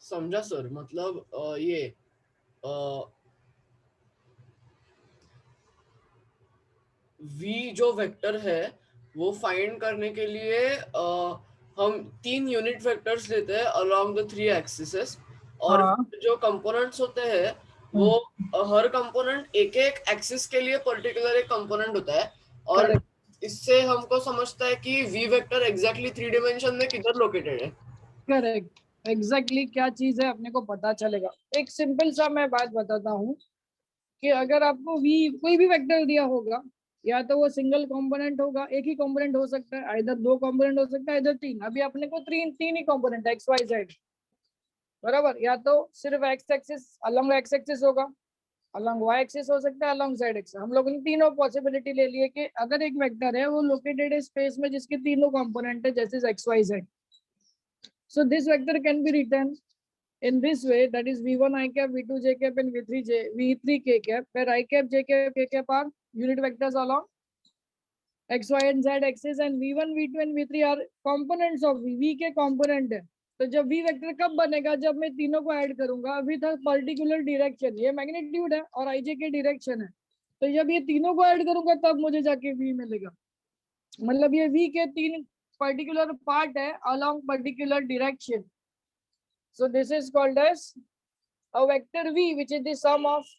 समझा सर, मतलब ये v जो वेक्टर है वो फाइंड करने के लिए हम 3 यूनिट वेक्टर्स लेते हैं अलोंग द 3 एक्सिसेस, और
हाँ।
जो कंपोनेंट्स होते हैं वो हर कंपोनेंट एक एक एक्सिस के लिए पर्टिकुलर एक कंपोनेंट होता है, और
Correct.
इससे हमको समझता है कि v वेक्टर एग्जैक्टली 3 डायमेंशन में किधर लोकेटेड है।
करेक्ट, एग्जैक्टली क्या चीज है अपने को पता चलेगा। एक सिंपल सा मैं बात बताता हूँ कि अगर आपको v कोई भी वेक्टर दिया होगा, या तो वो सिंगल कंपोनेंट होगा, एक ही कंपोनेंट हो सकता है, इधर 2 कंपोनेंट हो सकता है, इधर 3। अभी अपने को तीन ही कंपोनेंट एक्स वाई जेड, बराबर। या तो सिर्फ x axis along x axis होगा, अलोंग वाई एक्सिस हो सकता है, अलोंग जेड एक्सिस। हम लोगों ने तीनों पॉसिबिलिटी ले लिए कि अगर एक वेक्टर है वो लोकेटेड है स्पेस में जिसके तीनों कंपोनेंट है, जैसे X Y Z. So this vector can be written in this way, that is v1 I cap, v2 j cap and v3 k cap, where I cap, j cap, k cap are unit vectors along x, y and z axis, and v1, v2 and v3 are components of v के component है। तो जब v vector कब बनेगा, जब मैं तीनों को ऐड करूंगा विथ अ पर्टिकुलर डायरेक्शन। ये मैग्नीट्यूड है और आई जे के डायरेक्शन है, तो जब ये तीनों को ऐड करूंगा तब मुझे जाके v मिलेगा। मतलब ये v के 3 particular part है along particular direction. So this is called as a vector v, which is the sum of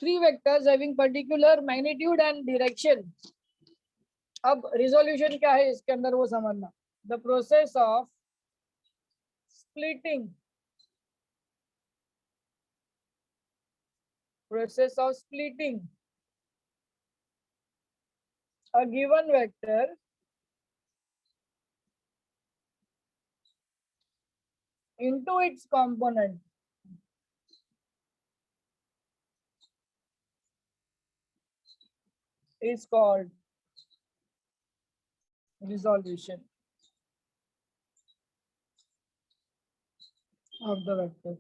3 vectors having particular magnitude and direction. अब resolution क्या है इसके अंदर वो समझना। The process of splitting a given vector into its component is called resolution of the vector.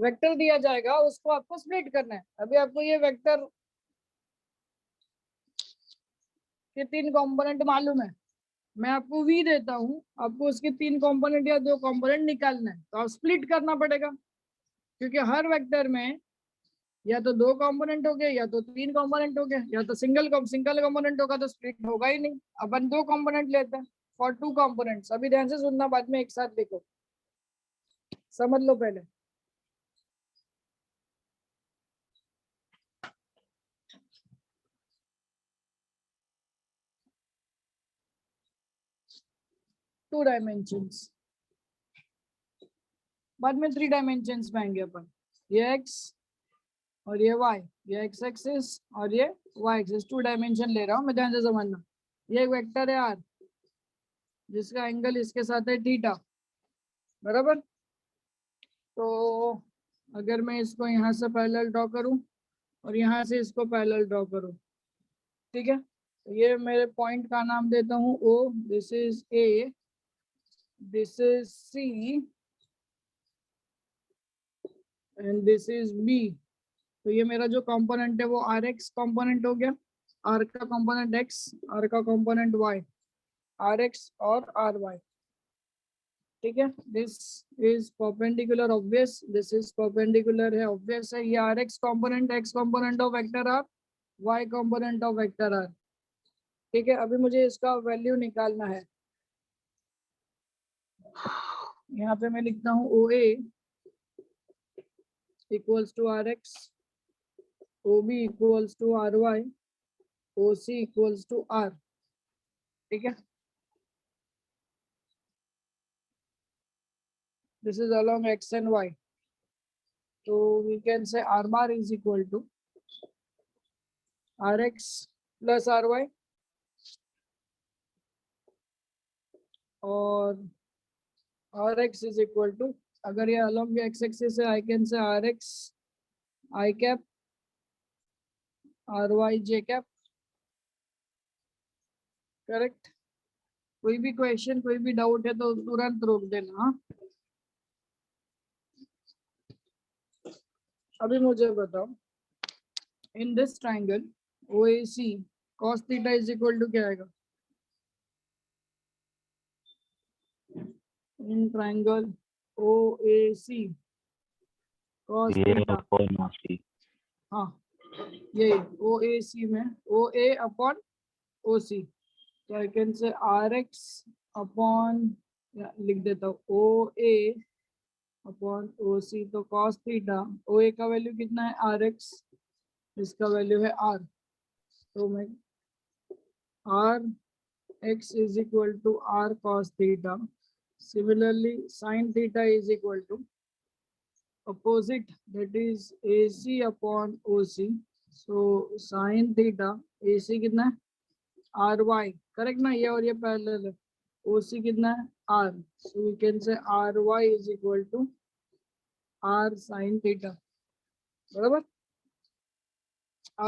Vector दिया जाएगा, उसको आपको स्प्लिट करना है। अभी आपको ये वेक्टर के 3 कंपोनेंट मालूम है, मैं आपको v देता हूँ, आपको उसके 3 कंपोनेंट या 2 कंपोनेंट निकालना है, तो आप स्प्लिट करना पड़ेगा, क्योंकि हर वेक्टर में या तो 2 कंपोनेंट हो गए या तो 3 कंपोनेंट हो गए, या तो सिंगल कंपोनेंट होगा तो स्प्लिट होगा ही नहीं। अपन 2 कंपोनेंट लेते हैं, फॉर टू कंपोनेंट्स। अभी ध्यान से सुनना, बाद में एक साथ देखो, समझ लो पहले। टू डायमेंशंस, बाद में 3 डायमेंशंस में आएंगे अपन। ये x और ये y, ये x एक्सिस और ये y एक्सिस, 2 डायमेंशन ले रहा हूँ मैं, ध्यान से समझना। ये एक वेक्टर है r जिसका एंगल इसके साथ है थीटा, बराबर। तो अगर मैं इसको यहाँ से पैरेलल ड्रॉ करूँ और यहाँ से इसको पैरेलल ड्रॉ करूँ, ठीक है, तो ये मेरे पॉइंट का नाम देता हूँ O, this is A, this is C and this is B। तो ये मेरा जो कंपोनेंट है वो RX कंपोनेंट हो गया, R का कंपोनेंट X, R का कंपोनेंट Y, RX और RY, ठीक है। This is perpendicular obvious, this is perpendicular है ऑब्वियस है। ये RX component, X component of vector R, Y component of vector R, ठीक है। अभी मुझे इसका वैल्यू निकालना है। यहाँ पे मैं लिखता हूँ OA equals to RX, OB equals to RY, OC equals to R, ठीक है। This is along X and Y. So we can say R bar is equal to RX plus RY और RX is equal to, अगर ये along the X axis है, I can say RX I cap, RY J cap, correct. कोई भी question, कोई भी doubt है तो तुरंत रोक देना। हाँ, अभी मुझे बताओ, in this triangle OAC cos theta is equal to क्या आएगा? इन ट्राइंगल OAC cos
ये
थीटा,
अपॉन OC,
हाँ यही OAC में OA अपॉन OC, तो I can say RX upon, लिख देता हूँ OA अपॉन OC। तो cos थीटा, OA का वैल्यू कितना है RX, इसका वैल्यू है R, तो मैं RX is equal to R cos theta. Similarly sin theta is equal to opposite, that is AC upon OC, so sin theta AC कितना है RY, करेक्ट ना, ये और ये पैरेलल है। OC कितना है R, so we can say RY is equal to R sin theta, बराबर।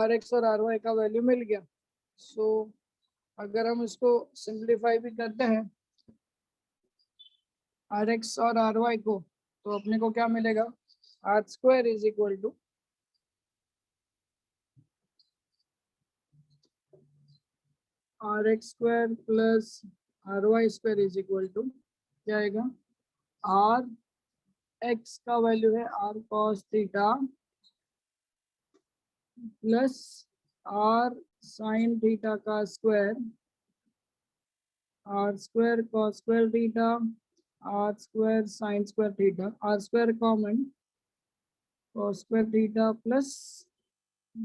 RX और RY का वैल्यू मिल गया। सो अगर हम इसको सिंप्लीफाई भी करते हैं RX और RY को, तो अपने को क्या मिलेगा? R square is equal to RX square plus RY square is equal to क्या आएगा? RX का वैल्यू है R cos theta plus R sin theta का square, R square cos square theta, R square sin square theta, R square common, cos square theta plus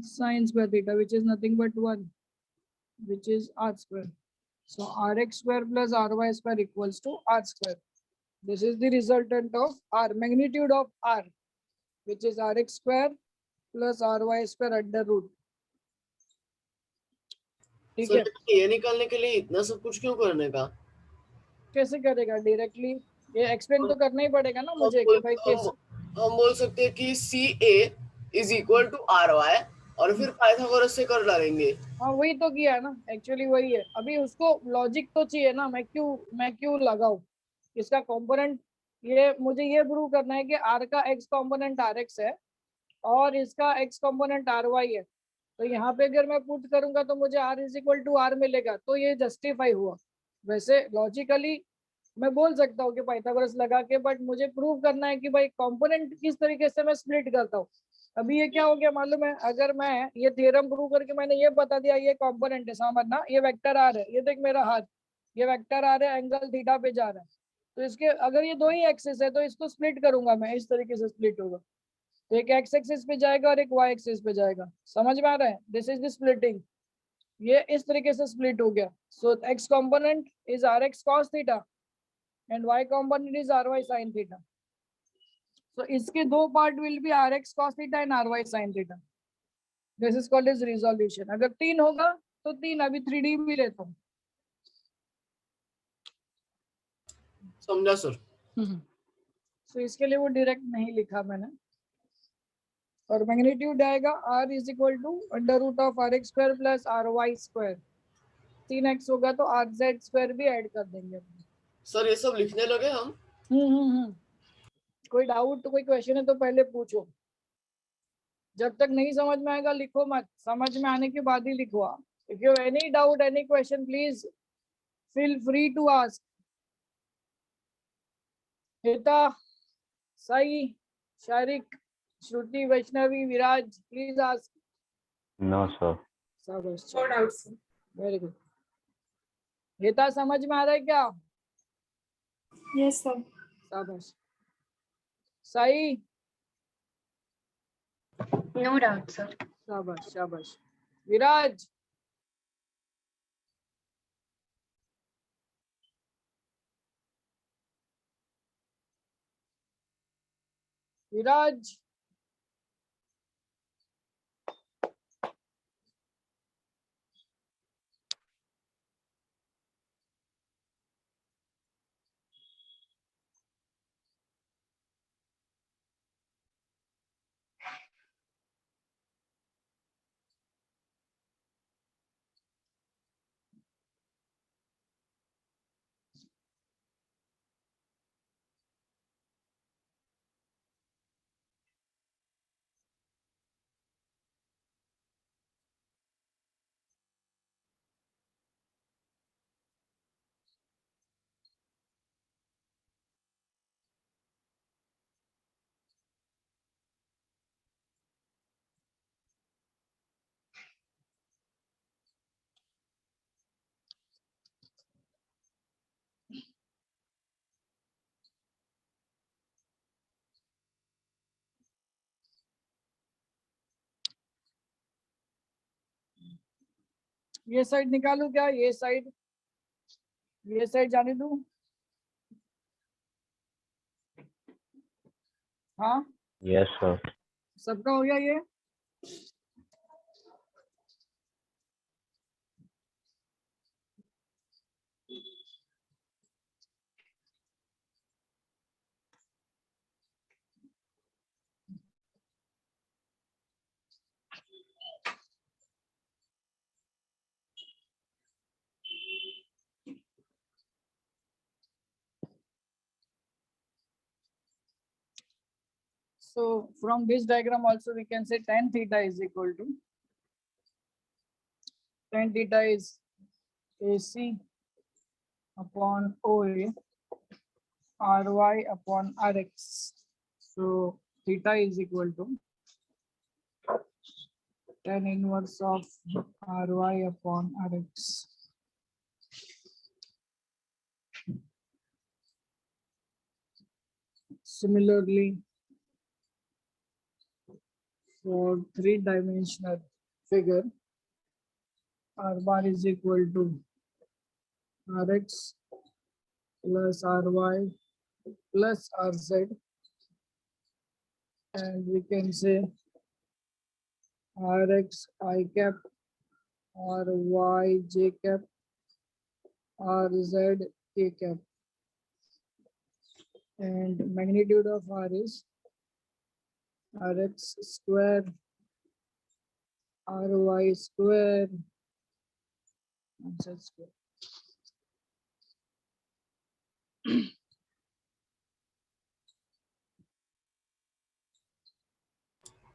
sin square theta, which is nothing but 1, which is R square. So RX square plus RY square equals to R square. This is the resultant of R, magnitude of R, which is RX square plus RY square under root. ठीक है,
sir ये निकालने के लिए इतना सब कुछ क्यों करने का?
कैसे करेगा? डायरेक्टली ये एक्सप्लेन तो करना ही पड़ेगा ना
हम
मुझे कि
बोल
भाई कैसे।
हम बोल सकते हैं कि CA is equal to RY और फिर पाइथागोरस से कर डालेंगे।
हाँ वही तो किया है ना, एक्चुअली वही है। अभी उसको लॉजिक तो चाहिए ना, मैं क्यों लगाऊं इसका कंपोनेंट। ये मुझे ये प्रूव करना है कि R का X कंपोनेंट RX है और इसका X कंपोनेंट RY है। तो यहाँ पे अगर मैं पुट करूंगा तो मुझे R is equal to R मिलेगा, तो ये जस्टिफाई हुआ। वैसे लॉजिकली मैं बोल सकता हूँ कि पाइथागोरस लगा के, बट मुझे प्रूव करना है कि भाई कंपोनेंट किस तरीके से मैं स्प्लिट करता हूँ। अभी ये क्या हो गया मालूम है? अगर मैं ये थ्योरम प्रूव करके मैंने ये बता दिया ये कंपोनेंट है, समझना, ये वेक्टर आर है, ये देख मेरा हाथ, ये वेक्टर आ रहा है एंगल थीटा पे जा रहा है, तो इसके अगर ये दो ही एक्सिस है तो इसको स्प्लिट करूंगा मैं, इस तरीके से स्प्लिट होगा। तो एक एक्स एक्सिस पे जाएगा और एक वाई एक्सिस पे जाएगा, समझ में आ रहा है? This is the splitting. ये इस तरीके से स्प्लिट हो गया। So X component is R X cos theta and Y component is R Y sine theta. So इसके दो part will be R X cos theta and R Y sine theta. This is called is resolution. अगर 3 होगा तो 3, अभी 3D भी लेता हूँ।
समझा सर।
सो इसके लिए वो डायरेक्ट नहीं लिखा मैंने। और मैग्नीट्यूड आएगा r is equal to under root of R X square plus R Y square. 3x होगा तो आर जेड स्क्वायर भी ऐड कर देंगे।
सर ये सब लिखने लगे हम?
हम्म। कोई डाउट तो कोई क्वेश्चन है तो पहले पूछो, जब तक नहीं समझ में आएगा लिखो मत, समझ में आने के बाद ही लिखो आप। If you have any doubt any question please feel free to ask. Hita, Sai, Shariq, Shruti, Vaishnavi, Viraj, please ask.
No sir.
शाबाश,
No doubts, sir.
Very good. Hita समझ में आ रहा है क्या?
Yes, sir.
शाबाश। Sai,
No doubt, sir.
शाबाश शाबाश। विराज, विराज, ये साइड निकालू क्या? ये साइड जाने दूं? हाँ,
यस सर।
सबका हो गया ये? So from this diagram also we can say tan theta is equal to tan theta is AC upon OA RY upon RX. So theta is equal to tan inverse of RY upon RX. Similarly, for three-dimensional figure, R bar is equal to Rx plus Ry plus Rz, and we can say Rx I cap, Ry j cap, Rz k cap, and magnitude of R is Rx square, Ry square, Rz square.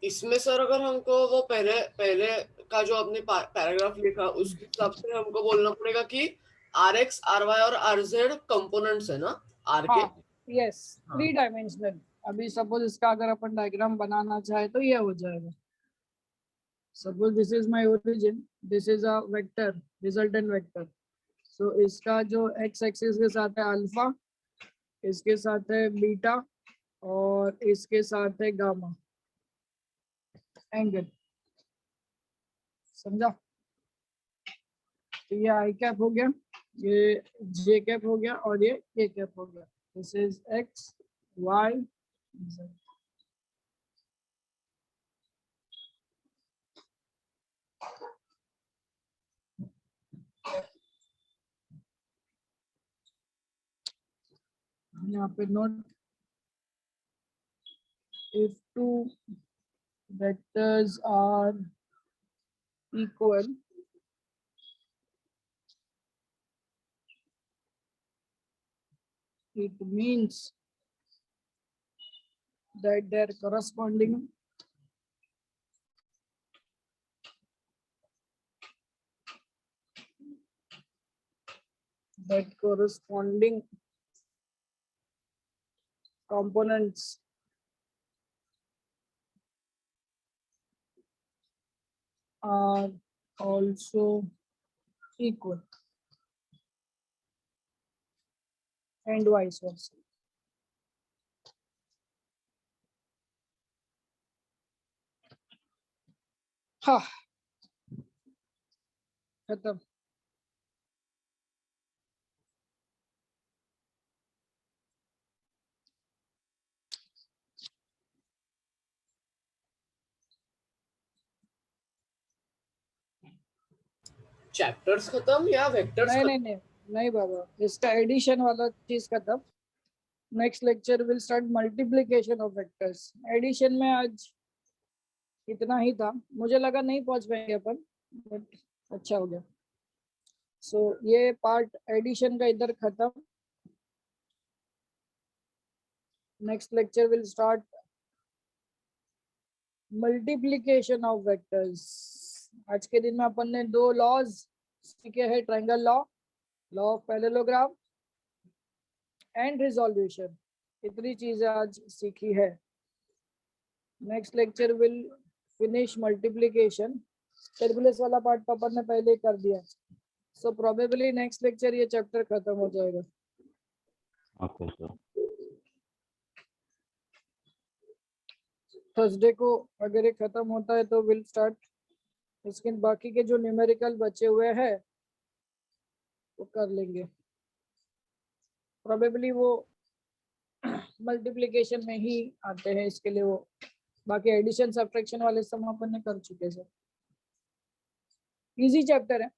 इसमें sir अगर हमको वो पहले पहले का जो आपने paragraph लिखा उसके हिसाब से हमको बोलना पड़ेगा कि आर एक्स आर वाई और आर जेड कंपोनेंट्स है ना आर के?
हाँ, यस, थ्री डायमेंशनल। अभी सपोज इसका अगर अपन डायग्राम बनाना चाहे तो ये हो जाएगा। Suppose this is my origin, this is a vector, resultant vector. सो इसका जो एक्स एक्सिस के साथ है अल्फा, इसके साथ है बीटा और इसके साथ है गामा एंगल। समझा? तो ये आई कैप हो गया, ये जे कैप हो गया और ये के कैप हो गया। This is X Y Z. यहाँ पे note, if two vectors are equal, it means that their corresponding components are also equal and vice versa. हाँ, खत्म।
चैप्टर्स खत्म या वेक्टर्स
नहीं
खत्म?
नहीं नहीं नहीं बाबा, इसका एडिशन वाला चीज खत्म। Next lecture will start multiplication of vectors. Addition में आज इतना ही था, मुझे लगा नहीं पहुंच पाएंगे अपन, बट अच्छा हो गया। सो ये पार्ट एडिशन का इधर खत्म। Next lecture will start multiplication of vectors. आज के दिन में अपन ने 2 लॉज सीखे हैं, triangle law, law of parallelogram and resolution. इतनी चीजें आज सीखी है। Next lecture will finish multiplication. Turbulence वाला पार्ट तो अपन ने पहले ही कर दिया, सो प्रोबेबली नेक्स्ट लेक्चर ये चैप्टर खत्म हो जाएगा।
Okay sir.
थर्सडे को अगर ये खत्म होता है तो विल स्टार्ट इसके बाकी के जो न्यूमेरिकल बचे हुए हैं वो कर लेंगे। प्रोबेबली वो मल्टीप्लिकेशन में ही आते हैं, इसके लिए वो बाकी एडिशन सब्ट्रैक्शन वाले सब अपन ने कर चुके हैं। इजी चैप्टर है।